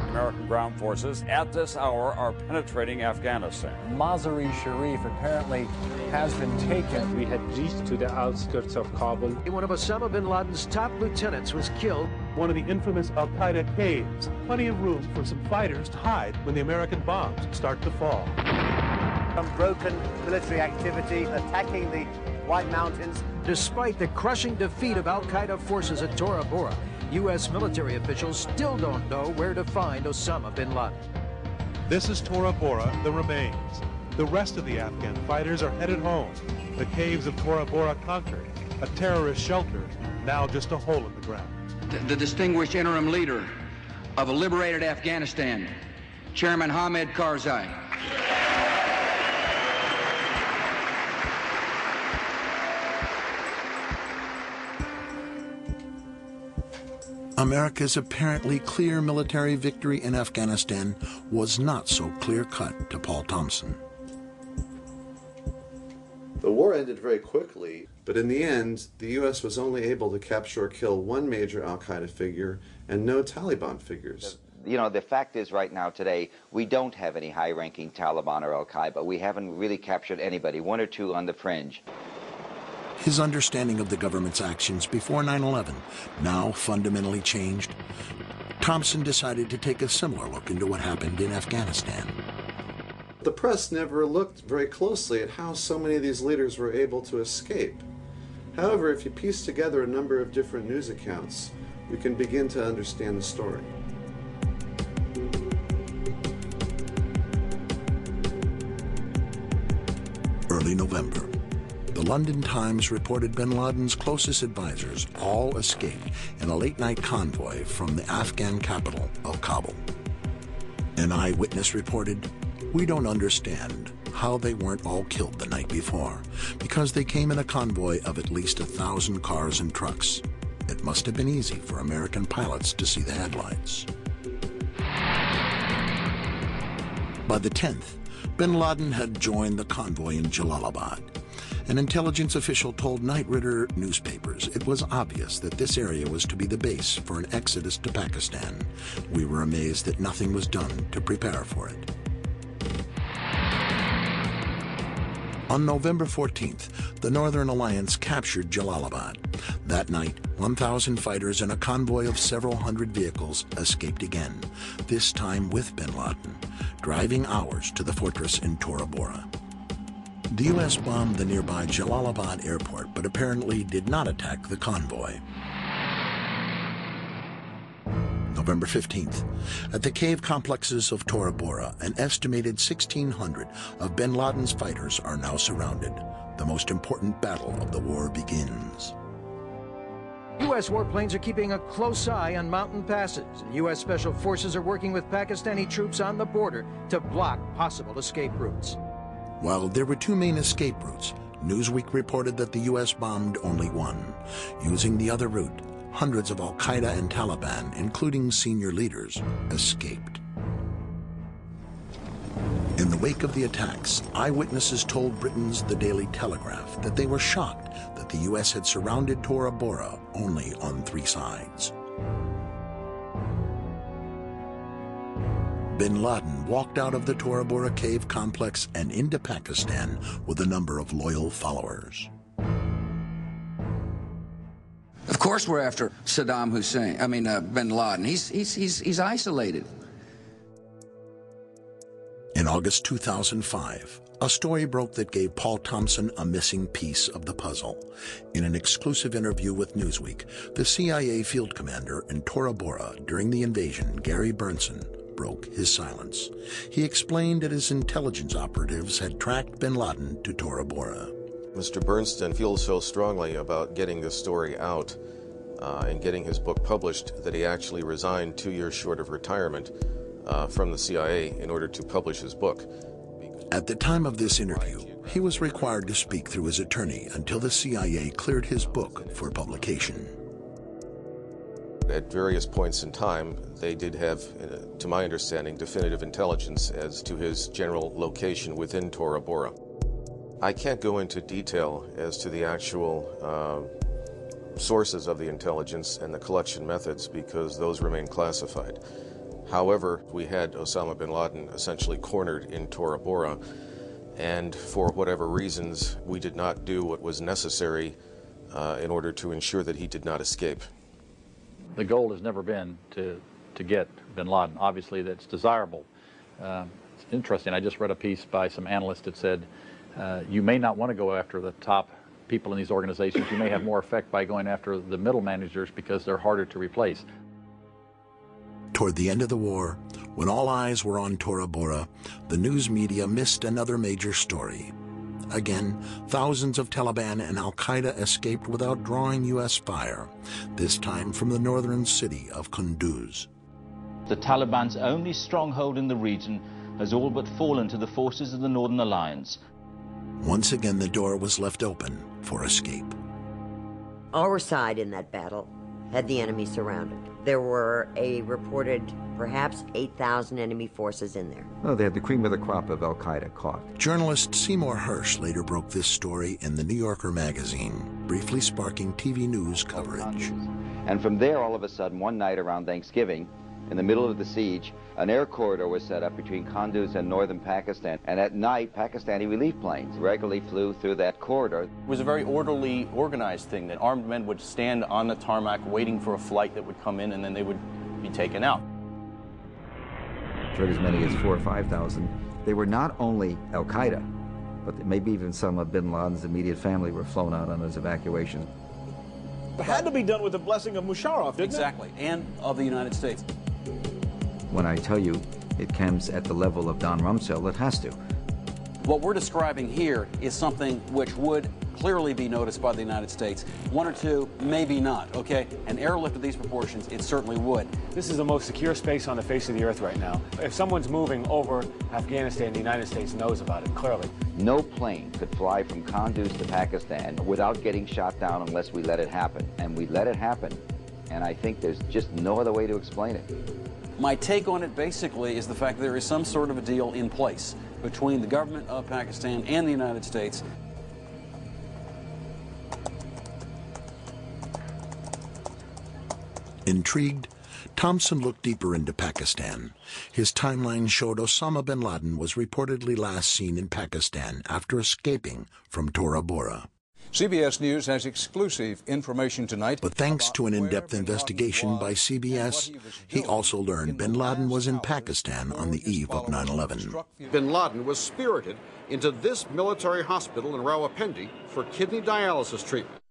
American ground forces at this hour are penetrating Afghanistan. Mazar-e-Sharif apparently has been taken. We had reached to the outskirts of Kabul. One of Osama bin Laden's top lieutenants was killed. One of the infamous al-Qaeda caves. Plenty of room for some fighters to hide when the American bombs start to fall. Unbroken military activity attacking the White Mountains. Despite the crushing defeat of al-Qaeda forces at Tora Bora, U.S. military officials still don't know where to find Osama bin Laden. This is Tora Bora, the remains. The rest of the Afghan fighters are headed home. The caves of Tora Bora conquered, a terrorist shelter, now just a hole in the ground. The distinguished interim leader of a liberated Afghanistan, Chairman Hamid Karzai. America's apparently clear military victory in Afghanistan was not so clear-cut to Paul Thompson. The war ended very quickly, but in the end, the U.S. was only able to capture or kill one major al-Qaeda figure and no Taliban figures. You know, the fact is right now today, we don't have any high-ranking Taliban or al-Qaeda. We haven't really captured anybody, one or two on the fringe. His understanding of the government's actions before 9/11 now fundamentally changed. Thompson decided to take a similar look into what happened in Afghanistan. The press never looked very closely at how so many of these leaders were able to escape. However, if you piece together a number of different news accounts, we can begin to understand the story. Early November, the London Times reported bin Laden's closest advisors all escaped in a late-night convoy from the Afghan capital of Kabul. An eyewitness reported, "We don't understand how they weren't all killed the night before, because they came in a convoy of at least 1,000 cars and trucks. It must have been easy for American pilots to see the headlights." By the 10th, bin Laden had joined the convoy in Jalalabad. An intelligence official told Night Rider newspapers it was obvious that this area was to be the base for an exodus to Pakistan. We were amazed that nothing was done to prepare for it. On November 14th, the Northern Alliance captured Jalalabad. That night, 1,000 fighters and a convoy of several hundred vehicles escaped again, this time with bin Laden, driving hours to the fortress in Tora Bora. The U.S. bombed the nearby Jalalabad airport, but apparently did not attack the convoy. November 15th, at the cave complexes of Tora Bora, an estimated 1,600 of bin Laden's fighters are now surrounded. The most important battle of the war begins. U.S. warplanes are keeping a close eye on mountain passes. U.S. Special Forces are working with Pakistani troops on the border to block possible escape routes. While there were two main escape routes, Newsweek reported that the U.S. bombed only one. Using the other route, hundreds of al-Qaeda and Taliban, including senior leaders, escaped. In the wake of the attacks, eyewitnesses told Britain's The Daily Telegraph that they were shocked that the U.S. had surrounded Tora Bora only on 3 sides. Bin Laden walked out of the Tora Bora cave complex and into Pakistan with a number of loyal followers. Of course we're after Saddam Hussein, bin Laden. He's isolated. In August 2005, a story broke that gave Paul Thompson a missing piece of the puzzle. In an exclusive interview with Newsweek, the CIA field commander in Tora Bora during the invasion, Gary Burnson, broke his silence. He explained that his intelligence operatives had tracked bin Laden to Tora Bora. Mr. Bernstein feels so strongly about getting this story out and getting his book published that he actually resigned 2 years short of retirement from the CIA in order to publish his book. At the time of this interview, he was required to speak through his attorney until the CIA cleared his book for publication. At various points in time, they did have, to my understanding, definitive intelligence as to his general location within Tora Bora. I can't go into detail as to the actual sources of the intelligence and the collection methods because those remain classified. However, we had Osama bin Laden essentially cornered in Tora Bora, and for whatever reasons, we did not do what was necessary in order to ensure that he did not escape. The goal has never been to get bin Laden. Obviously, that's desirable. It's interesting. I just read a piece by some analysts that said you may not want to go after the top people in these organizations. You may have more effect by going after the middle managers because they're harder to replace. Toward the end of the war, when all eyes were on Tora Bora, the news media missed another major story. Again, thousands of Taliban and al-Qaeda escaped without drawing U.S. fire, this time from the northern city of Kunduz. The Taliban's only stronghold in the region has all but fallen to the forces of the Northern Alliance. Once again, the door was left open for escape. Our side in that battle had the enemy surrounded. There were a reported perhaps 8,000 enemy forces in there. Oh, they had the cream of the crop of al-Qaeda caught. Journalist Seymour Hersh later broke this story in the New Yorker magazine, briefly sparking TV news coverage. And from there, all of a sudden, one night around Thanksgiving, in the middle of the siege, an air corridor was set up between Kunduz and northern Pakistan, and at night, Pakistani relief planes regularly flew through that corridor. It was a very orderly, organized thing that armed men would stand on the tarmac waiting for a flight that would come in, and then they would be taken out. Took as many as 4,000 or 5,000. They were not only al-Qaeda, but maybe even some of bin Laden's immediate family were flown out on those evacuations. It had to be done with the blessing of Musharraf, didn't Exactly, and of the United States. When I tell you it comes at the level of Don Rumsfeld, it has to. What we're describing here is something which would clearly be noticed by the United States. One or two, maybe not, okay? An airlift of these proportions, it certainly would. This is the most secure space on the face of the earth right now. If someone's moving over Afghanistan, the United States knows about it, clearly. No plane could fly from Kunduz to Pakistan without getting shot down unless we let it happen. And we let it happen, and I think there's just no other way to explain it. My take on it basically is the fact that there is some sort of a deal in place between the government of Pakistan and the United States. Intrigued, Thompson looked deeper into Pakistan. His timeline showed Osama bin Laden was reportedly last seen in Pakistan after escaping from Tora Bora. CBS News has exclusive information tonight. But thanks to an in-depth investigation by CBS, he also learned bin Laden was in Pakistan on the eve of 9/11. Bin Laden was spirited into this military hospital in Rawalpindi for kidney dialysis treatment.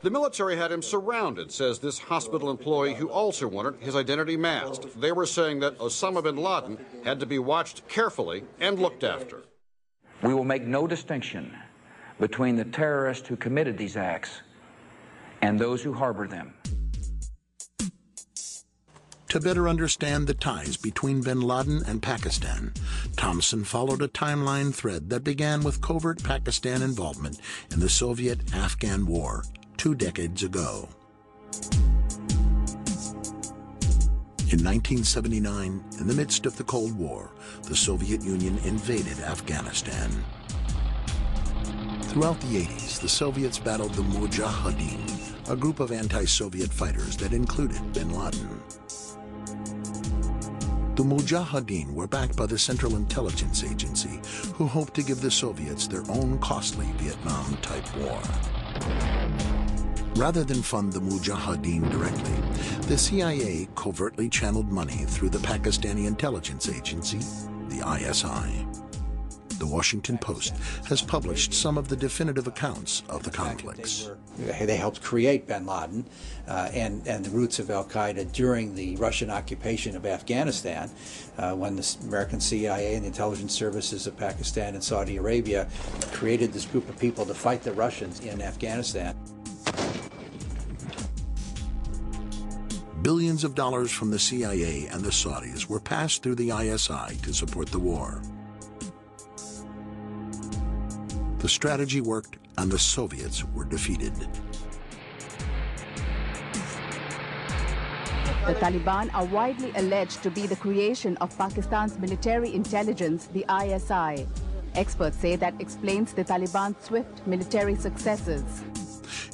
The military had him surrounded, says this hospital employee who also wanted his identity masked. They were saying that Osama bin Laden had to be watched carefully and looked after. We will make no distinction between the terrorists who committed these acts and those who harbor them. To better understand the ties between bin Laden and Pakistan, Thompson followed a timeline thread that began with covert Pakistan involvement in the Soviet-Afghan War 2 decades ago. In 1979, in the midst of the Cold War, the Soviet Union invaded Afghanistan. Throughout the 80s, the Soviets battled the Mujahideen, a group of anti-Soviet fighters that included bin Laden. The Mujahideen were backed by the Central Intelligence Agency, who hoped to give the Soviets their own costly Vietnam-type war. Rather than fund the Mujahideen directly, the CIA covertly channeled money through the Pakistani intelligence agency, the ISI. The Washington Post has published some of the definitive accounts of the conflicts. They helped create bin Laden and the roots of al-Qaeda during the Russian occupation of Afghanistan, when the American CIA and the intelligence services of Pakistan and Saudi Arabia created this group of people to fight the Russians in Afghanistan. Billions of dollars from the CIA and the Saudis were passed through the ISI to support the war. The strategy worked, and the Soviets were defeated. The Taliban are widely alleged to be the creation of Pakistan's military intelligence, the ISI. Experts say that explains the Taliban's swift military successes.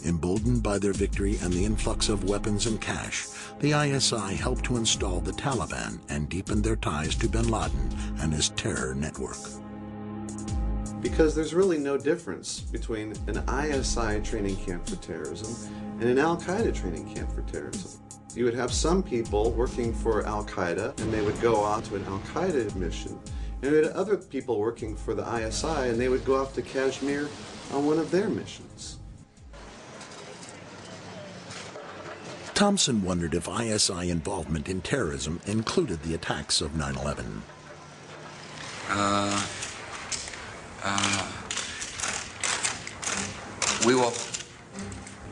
Emboldened by their victory and the influx of weapons and cash, the ISI helped to install the Taliban and deepen their ties to bin Laden and his terror network. Because there's really no difference between an ISI training camp for terrorism and an al-Qaeda training camp for terrorism. You would have some people working for al-Qaeda, and they would go out to an al-Qaeda mission, And we had other people working for the ISI, and they would go off to Kashmir on one of their missions. Thompson wondered if ISI involvement in terrorism included the attacks of 9/11. We will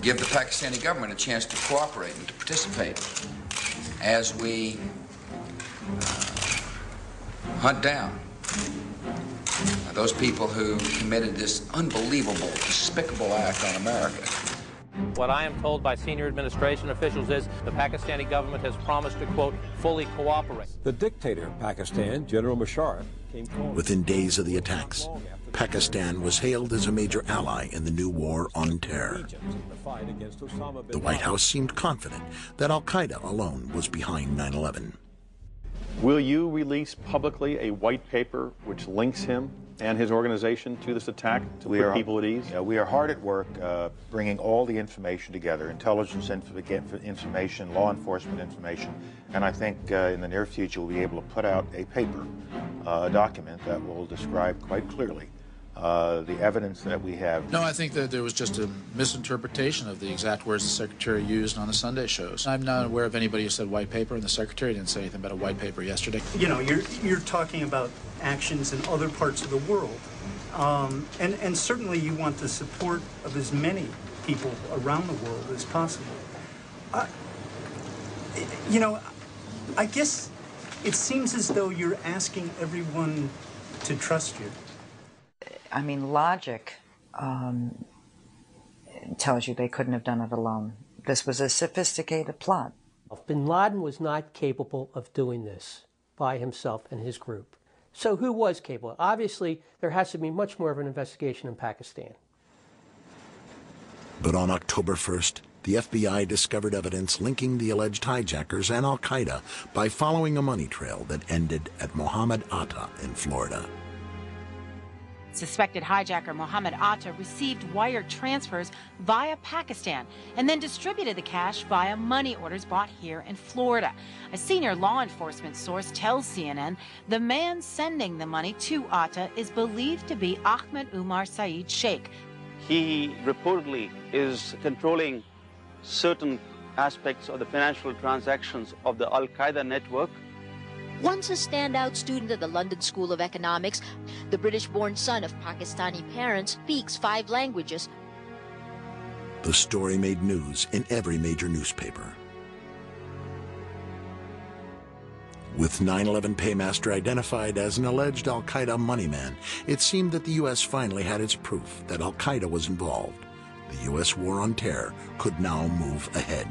give the Pakistani government a chance to cooperate and to participate as we hunt down those people who committed this unbelievable, despicable act on America. What I am told by senior administration officials is the Pakistani government has promised to, quote, fully cooperate. The dictator of Pakistan, General Musharraf, came forward. Within days of the attacks, Pakistan was hailed as a major ally in the new war on terror. The White House seemed confident that al-Qaeda alone was behind 9/11. Will you release publicly a white paper which links him and his organization to this attack to put people at ease? We are hard at work bringing all the information together, intelligence information, law enforcement information, and I think in the near future we'll be able to put out a paper, a document that will describe quite clearly the evidence that we have. No, I think that there was just a misinterpretation of the exact words the Secretary used on the Sunday shows. I'm not aware of anybody who said white paper, and the Secretary didn't say anything about a white paper yesterday. You know, you're talking about actions in other parts of the world, and certainly you want the support of as many people around the world as possible. You know, I guess it seems as though you're asking everyone to trust you. I mean, logic tells you they couldn't have done it alone. This was a sophisticated plot. Bin Laden was not capable of doing this by himself and his group. So who was capable? Obviously, there has to be much more of an investigation in Pakistan. But on October 1st, the FBI discovered evidence linking the alleged hijackers and al-Qaeda by following a money trail that ended at Mohammed Atta in Florida. Suspected hijacker Mohammed Atta received wire transfers via Pakistan and then distributed the cash via money orders bought here in Florida. A senior law enforcement source tells CNN the man sending the money to Atta is believed to be Ahmed Umar Saeed Sheikh. He reportedly is controlling certain aspects of the financial transactions of the Al-Qaeda network. Once a standout student at the London School of Economics, the British-born son of Pakistani parents speaks 5 languages. The story made news in every major newspaper. With 9/11 paymaster identified as an alleged al-Qaeda moneyman, it seemed that the U.S. finally had its proof that al-Qaeda was involved. The U.S. war on terror could now move ahead.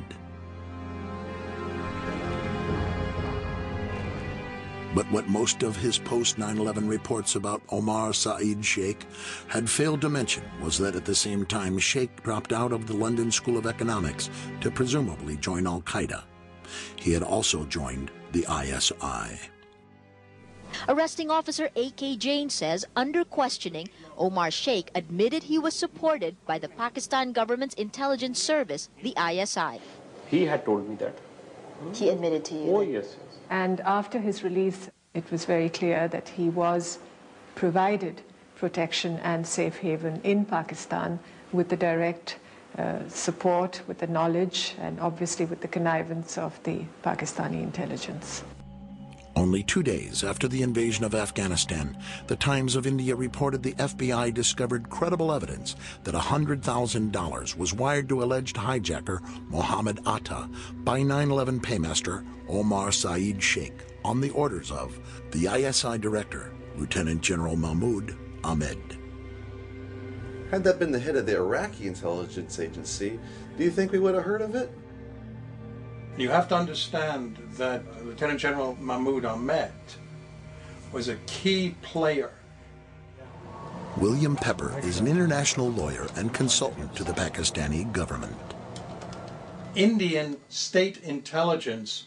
But what most of his post-9/11 reports about Omar Saeed Sheikh had failed to mention was that at the same time Sheikh dropped out of the London School of Economics to presumably join al-Qaeda. He had also joined the ISI. Arresting officer A.K. Jain says under questioning, Omar Sheikh admitted he was supported by the Pakistan government's intelligence service, the ISI. He had told me that. He admitted to you? Oh, yes. And after his release, it was very clear that he was provided protection and safe haven in Pakistan with the direct support, with the knowledge, and obviously with the connivance of the Pakistani intelligence. Only 2 days after the invasion of Afghanistan, the Times of India reported the FBI discovered credible evidence that $100,000 was wired to alleged hijacker Mohammed Atta by 9/11 paymaster Omar Saeed Sheikh on the orders of the ISI director, Lieutenant General Mahmoud Ahmed. Had that been the head of the Iraqi intelligence agency, do you think we would have heard of it? You have to understand that Lieutenant General Mahmoud Ahmed was a key player. William Pepper is an international lawyer and consultant to the Pakistani government. Indian state intelligence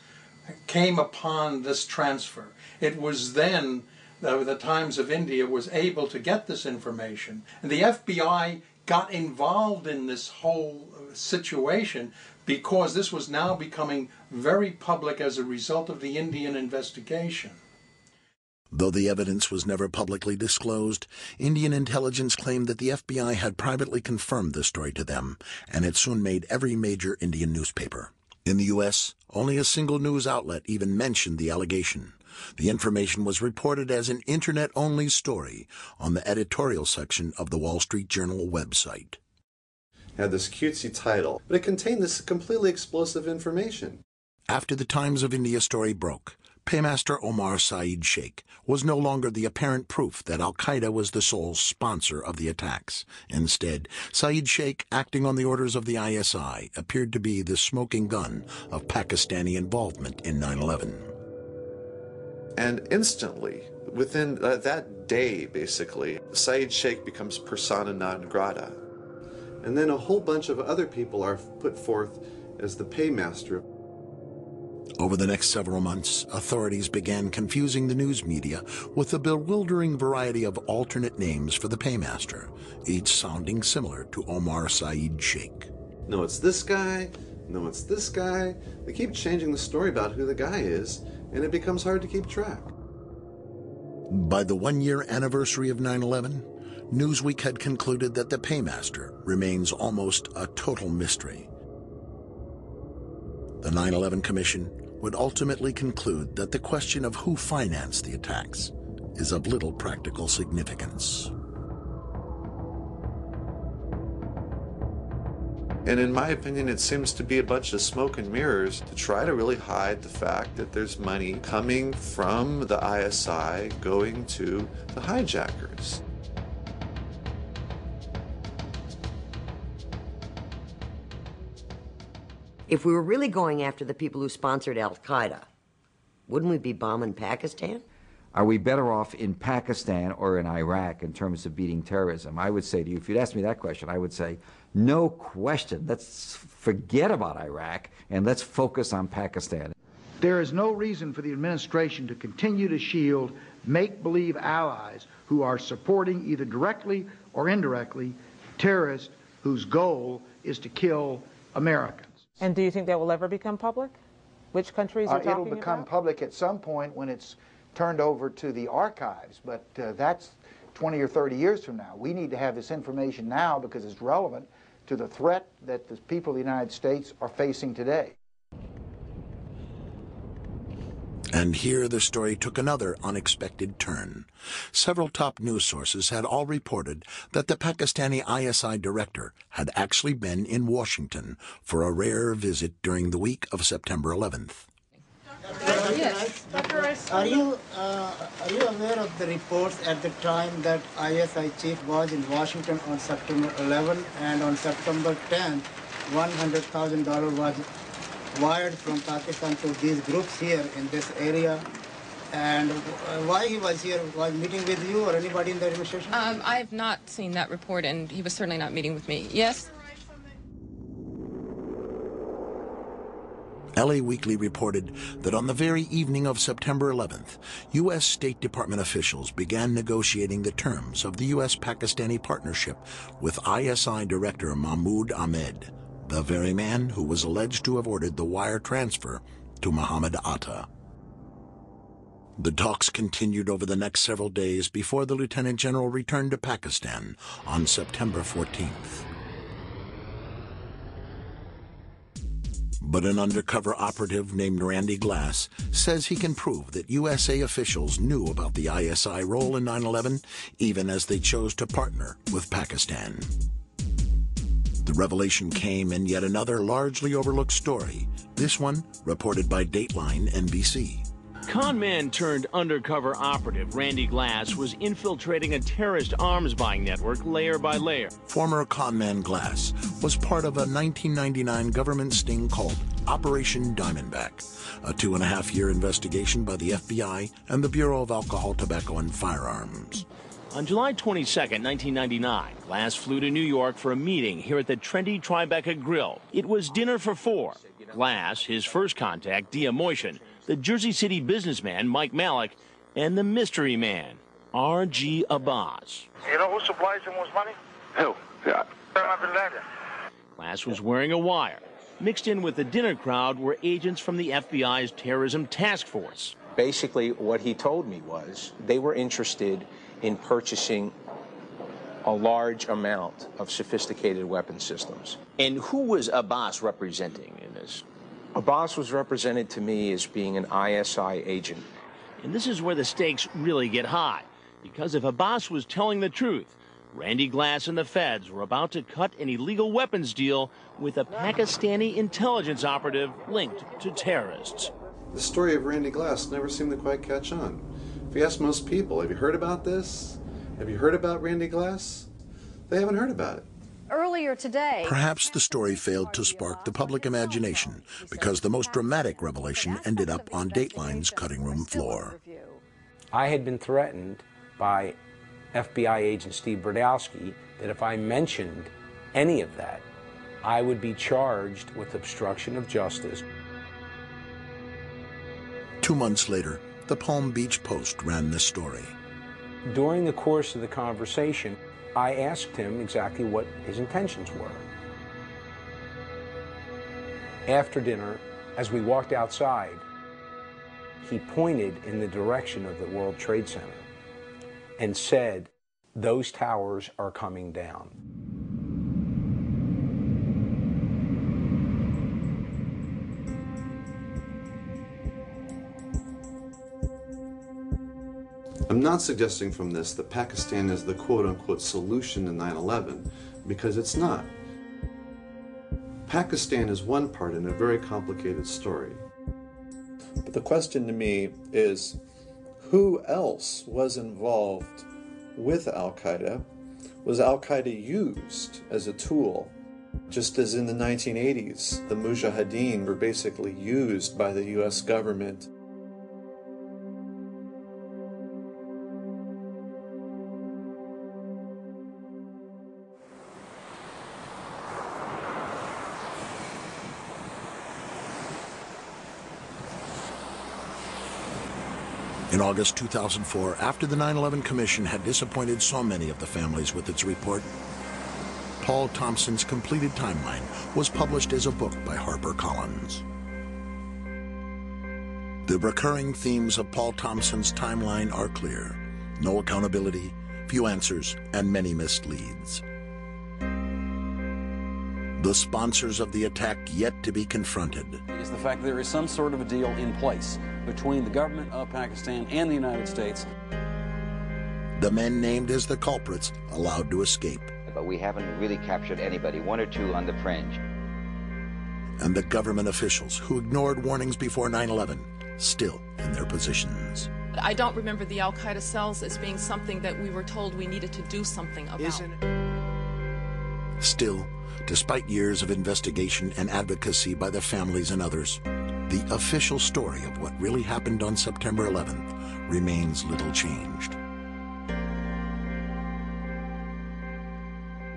came upon this transfer. It was then that the Times of India was able to get this information. And the FBI got involved in this whole situation because this was now becoming very public as a result of the Indian investigation. Though the evidence was never publicly disclosed, Indian intelligence claimed that the FBI had privately confirmed the story to them, and it soon made every major Indian newspaper. In the U.S., only a single news outlet even mentioned the allegation. The information was reported as an Internet-only story on the editorial section of the Wall Street Journal website. It had this cutesy title, but it contained this completely explosive information. After the Times of India story broke, Paymaster Omar Saeed Sheikh was no longer the apparent proof that al-Qaeda was the sole sponsor of the attacks. Instead, Saeed Sheikh, acting on the orders of the ISI, appeared to be the smoking gun of Pakistani involvement in 9/11. And instantly, within that day, basically, Saeed Sheikh becomes persona non grata. And then a whole bunch of other people are put forth as the paymaster. Over the next several months, authorities began confusing the news media with a bewildering variety of alternate names for the paymaster, each sounding similar to Omar Saeed Sheikh. No, it's this guy. No, it's this guy. They keep changing the story about who the guy is, and it becomes hard to keep track. By the one-year anniversary of 9/11, Newsweek had concluded that the paymaster remains almost a total mystery. The 9/11 Commission would ultimately conclude that the question of who financed the attacks is of little practical significance. And in my opinion, it seems to be a bunch of smoke and mirrors to try to really hide the fact that there's money coming from the ISI going to the hijackers. If we were really going after the people who sponsored al-Qaeda, wouldn't we be bombing Pakistan? Are we better off in Pakistan or in Iraq in terms of beating terrorism? I would say to you, if you'd ask me that question, I would say, no question. Let's forget about Iraq and let's focus on Pakistan. There is no reason for the administration to continue to shield make-believe allies who are supporting either directly or indirectly terrorists whose goal is to kill Americans. And do you think that will ever become public? Which countries are talking about? It'll become public at some point when it's turned over to the archives, but that's 20 or 30 years from now. We need to have this information now because it's relevant to the threat that the people of the United States are facing today. And here the story took another unexpected turn. Several top news sources had all reported that the Pakistani ISI director had actually been in Washington for a rare visit during the week of September 11th. Yes. Are you aware of the reports at the time that ISI chief was in Washington on September 11 and on September 10th, $100,000 was wired from Pakistan to these groups here in this area? And why he was here? Was meeting with you or anybody in the administration? I have not seen that report, and he was certainly not meeting with me. Yes? LA Weekly reported that on the very evening of September 11th, U.S. State Department officials began negotiating the terms of the U.S.-Pakistani partnership with ISI Director Mahmoud Ahmed, the very man who was alleged to have ordered the wire transfer to Muhammad Atta. The talks continued over the next several days before the Lieutenant General returned to Pakistan on September 14th. But an undercover operative named Randy Glass says he can prove that USA officials knew about the ISI role in 9/11, even as they chose to partner with Pakistan. The revelation came in yet another largely overlooked story, this one reported by Dateline NBC. Con man turned undercover operative Randy Glass was infiltrating a terrorist arms buying network layer by layer. Former conman Glass was part of a 1999 government sting called Operation Diamondback, a 2.5-year investigation by the FBI and the Bureau of Alcohol, Tobacco, and Firearms. On July 22, 1999, Glass flew to New York for a meeting here at the trendy Tribeca Grill. It was dinner for four. Glass, his first contact, Dia Moishan, the Jersey City businessman Mike Malik, and the mystery man, R.G. Abbas. You know who supplies him with money? Who? Yeah. Glass was wearing a wire. Mixed in with the dinner crowd were agents from the FBI's terrorism task force. Basically, what he told me was they were interested in purchasing a large amount of sophisticated weapon systems. And who was Abbas representing in this? Abbas was represented to me as being an ISI agent. And this is where the stakes really get high, because if Abbas was telling the truth, Randy Glass and the feds were about to cut an illegal weapons deal with a Pakistani intelligence operative linked to terrorists. The story of Randy Glass never seemed to quite catch on. If you ask most people, have you heard about this? Have you heard about Randy Glass? They haven't heard about it. Earlier today, Perhaps the story failed to spark the public imagination because the most dramatic revelation ended up on Dateline's cutting room floor. I had been threatened by FBI agent Steve Brodowski that if I mentioned any of that, I would be charged with obstruction of justice. 2 months later, the Palm Beach Post ran this story. During the course of the conversation, I asked him exactly what his intentions were. After dinner, as we walked outside, he pointed in the direction of the World Trade Center and said, "Those towers are coming down." I'm not suggesting from this that Pakistan is the quote-unquote solution to 9/11, because it's not. Pakistan is one part in a very complicated story. But the question to me is, who else was involved with Al-Qaeda? Was Al-Qaeda used as a tool? Just as in the 1980s, the Mujahideen were basically used by the US government. In August 2004, after the 9/11 Commission had disappointed so many of the families with its report, Paul Thompson's completed timeline was published as a book by HarperCollins. The recurring themes of Paul Thompson's timeline are clear: no accountability, few answers, and many missed leads. The sponsors of the attack yet to be confronted. Is the fact that there is some sort of a deal in place between the government of Pakistan and the United States. The men named as the culprits allowed to escape. But we haven't really captured anybody, one or two on the fringe. And the government officials who ignored warnings before 9/11 still in their positions. I don't remember the Al-Qaeda cells as being something that we were told we needed to do something about. Still, despite years of investigation and advocacy by the families and others, the official story of what really happened on September 11th remains little changed.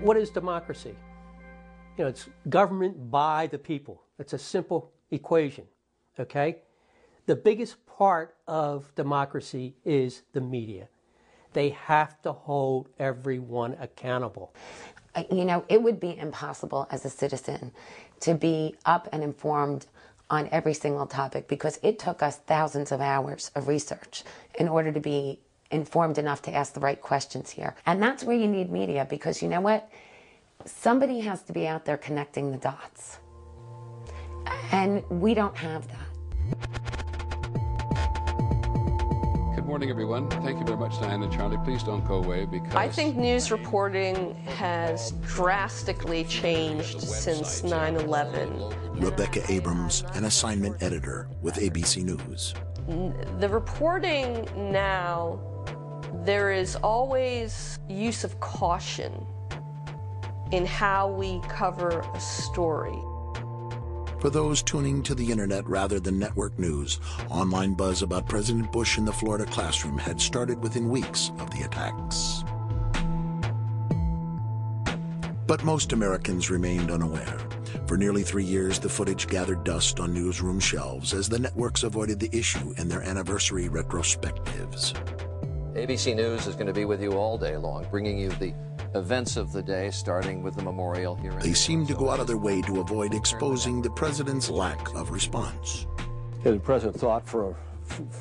What is democracy? You know, it's government by the people. It's a simple equation, okay? The biggest part of democracy is the media. They have to hold everyone accountable. You know, it would be impossible as a citizen to be up and informed on every single topic, because it took us thousands of hours of research in order to be informed enough to ask the right questions here. And that's where you need media, because you know what? Somebody has to be out there connecting the dots. And we don't have that. Good morning, everyone. Thank you very much, Diane and Charlie. Please don't go away, because I think news reporting has drastically changed since 9/11. Rebecca Abrams, an assignment editor with ABC News. The reporting now, there is always use of caution in how we cover a story. For those tuning to the internet rather than network news, online buzz about President Bush in the Florida classroom had started within weeks of the attacks. But most Americans remained unaware. For nearly 3 years, the footage gathered dust on newsroom shelves as the networks avoided the issue in their anniversary retrospectives. ABC News is going to be with you all day long, bringing you the events of the day, starting with the memorial here. They seemed to go out of their way to avoid exposing the president's lack of response. The president thought for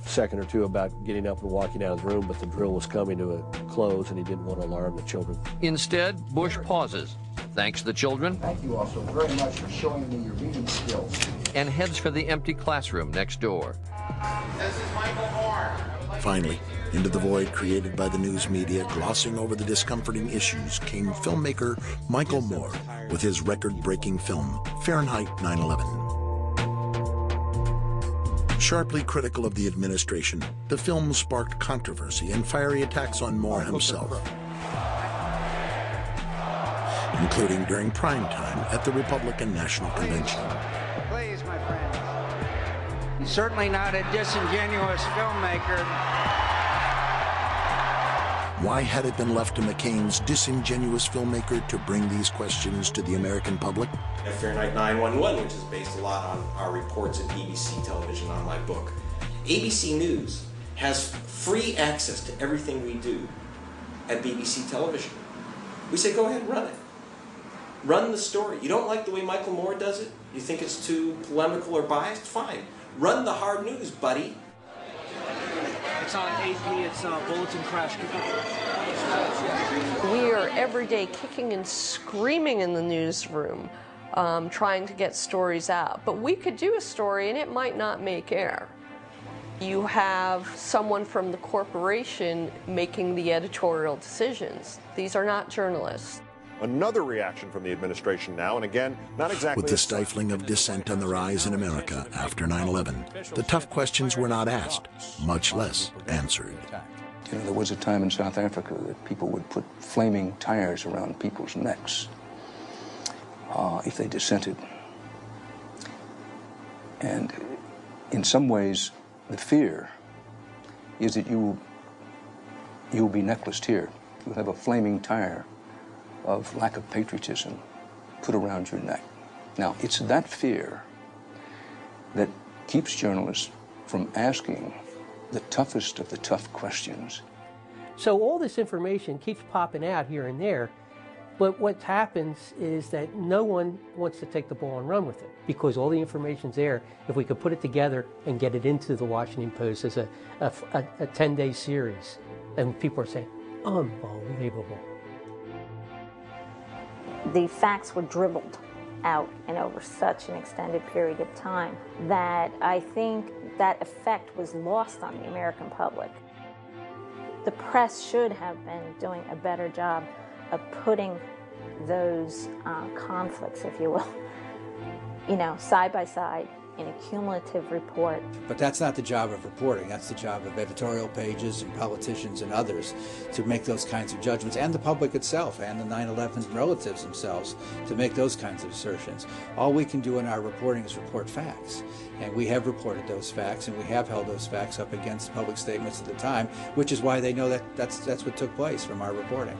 second or two about getting up and walking out of the room, but the drill was coming to a close and he didn't want to alarm the children. Instead, Bush pauses, thanks the children. Thank you all so very much for showing me your reading skills. And heads for the empty classroom next door. This is Michael Moore. Finally, into the void created by the news media glossing over the discomforting issues came filmmaker Michael Moore with his record-breaking film, Fahrenheit 9/11. Sharply critical of the administration, the film sparked controversy and fiery attacks on Moore himself, including during prime time at the Republican National Convention. Please, my friends. He's certainly not a disingenuous filmmaker. Why had it been left to McCain's disingenuous filmmaker to bring these questions to the American public? Fahrenheit 9/11, which is based a lot on our reports at BBC television on my book. ABC News has free access to everything we do at BBC television. We say, go ahead, run it. Run the story. You don't like the way Michael Moore does it? You think it's too polemical or biased? Fine. Run the hard news, buddy. It's on AP, it's Bulletin Crash. We are every day kicking and screaming in the newsroom, trying to get stories out. But we could do a story and it might not make air. You have someone from the corporation making the editorial decisions. These are not journalists. Another reaction from the administration now, and again, not exactly... With the stifling of dissent on the rise in America after 9/11, the tough questions were not asked, much less answered. You know, there was a time in South Africa that people would put flaming tires around people's necks if they dissented. And in some ways, the fear is that you'll be necklaced here. You'll have a flaming tire of lack of patriotism put around your neck. Now, it's that fear that keeps journalists from asking the toughest of the tough questions. So all this information keeps popping out here and there, but what happens is that no one wants to take the ball and run with it because all the information's there. If we could put it together and get it into the Washington Post as a 10-day series, and people are saying, unbelievable. The facts were dribbled out and over such an extended period of time that I think that effect was lost on the American public. The press should have been doing a better job of putting those conflicts, if you will, side by side in a cumulative report. But that's not the job of reporting. That's the job of editorial pages and politicians and others to make those kinds of judgments, and the public itself and the 9/11 relatives themselves to make those kinds of assertions. All we can do in our reporting is report facts. And we have reported those facts, and we have held those facts up against public statements at the time, which is why they know that that's what took place from our reporting.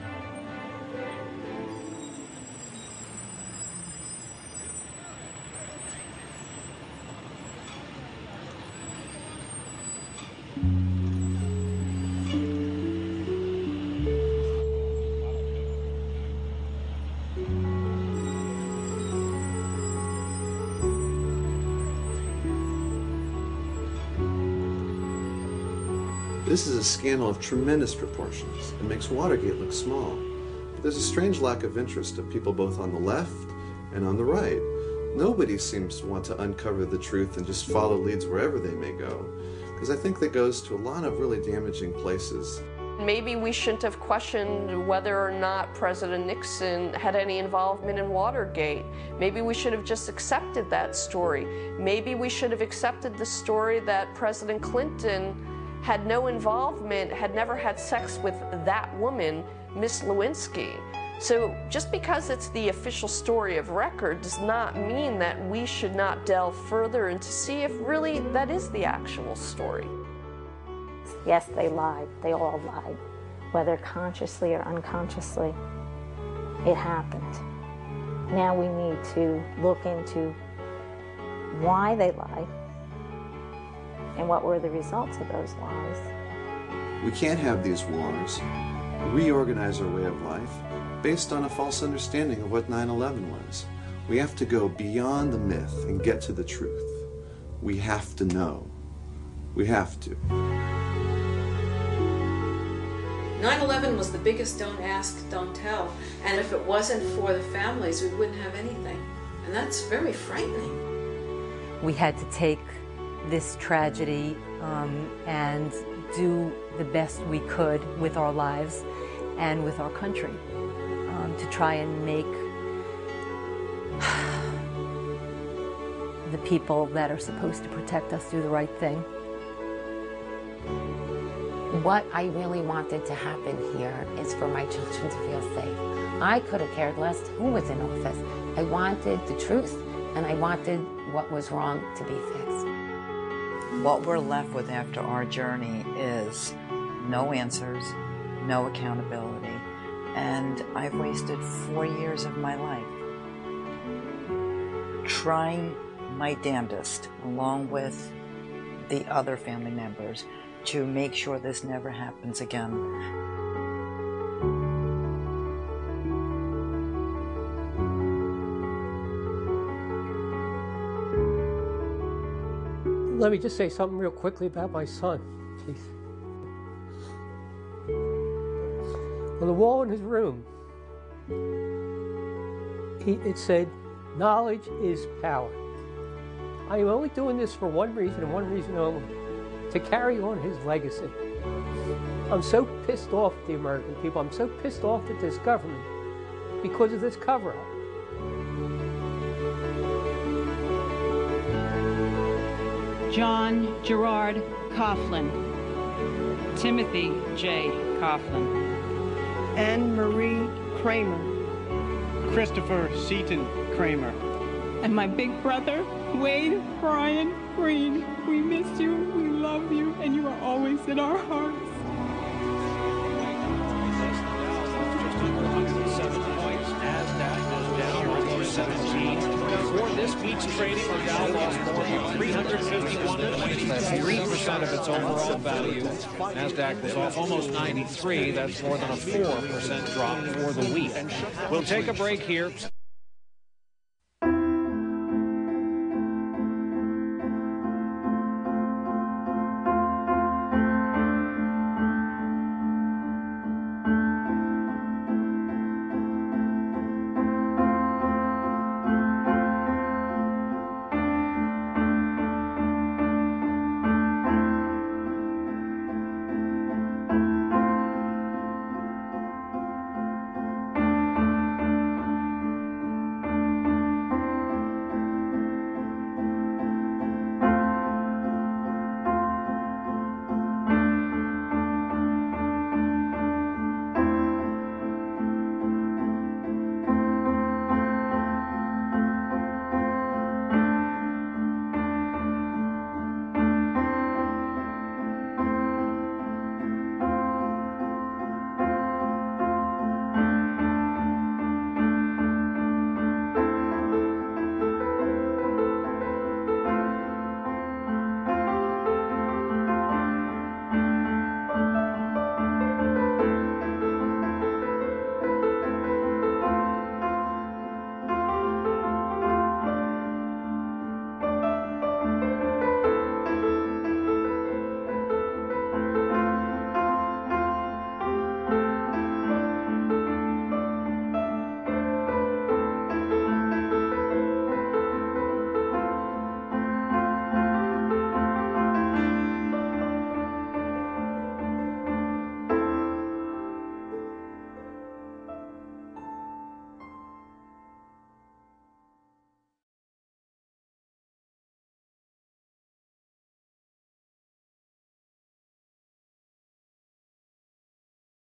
This is a scandal of tremendous proportions. It makes Watergate look small. But there's a strange lack of interest of people both on the left and on the right. Nobody seems to want to uncover the truth and just follow leads wherever they may go, because I think that goes to a lot of really damaging places. Maybe we shouldn't have questioned whether or not President Nixon had any involvement in Watergate. Maybe we should have just accepted that story. Maybe we should have accepted the story that President Clinton had no involvement, had never had sex with that woman, Miss Lewinsky. So just because it's the official story of record does not mean that we should not delve further and to see if really that is the actual story. Yes, they lied. They all lied, whether consciously or unconsciously. It happened. Now we need to look into why they lied and what were the results of those lies. We can't have these wars, reorganize our way of life based on a false understanding of what 9/11 was. We have to go beyond the myth and get to the truth. We have to know. We have to. 9/11 was the biggest don't ask, don't tell. And if it wasn't for the families, we wouldn't have anything. And that's very frightening. We had to take this tragedy and do the best we could with our lives and with our country to try and make the people that are supposed to protect us do the right thing. What I really wanted to happen here is for my children to feel safe. I could have cared less who was in office. I wanted the truth, and I wanted what was wrong to be fixed. What we're left with after our journey is no answers, no accountability, and I've wasted 4 years of my life trying my damnedest, along with the other family members, to make sure this never happens again. Let me just say something real quickly about my son, please. On the wall in his room, it said, "Knowledge is power." I am only doing this for one reason and one reason only, to carry on his legacy. I'm so pissed off at the American people. I'm so pissed off at this government because of this cover-up. John Gerard Coughlin. Timothy J. Coughlin. Anne Marie Kramer. Christopher Seaton Kramer. And my big brother, Wade Brian Green. We miss you, we love you, and you are always in our hearts. For this week's trading, the Dow lost more than 351 points. That's 3% of its overall value. NASDAQ was off almost 93. That's more than a 4% drop for the week. We'll take a break here.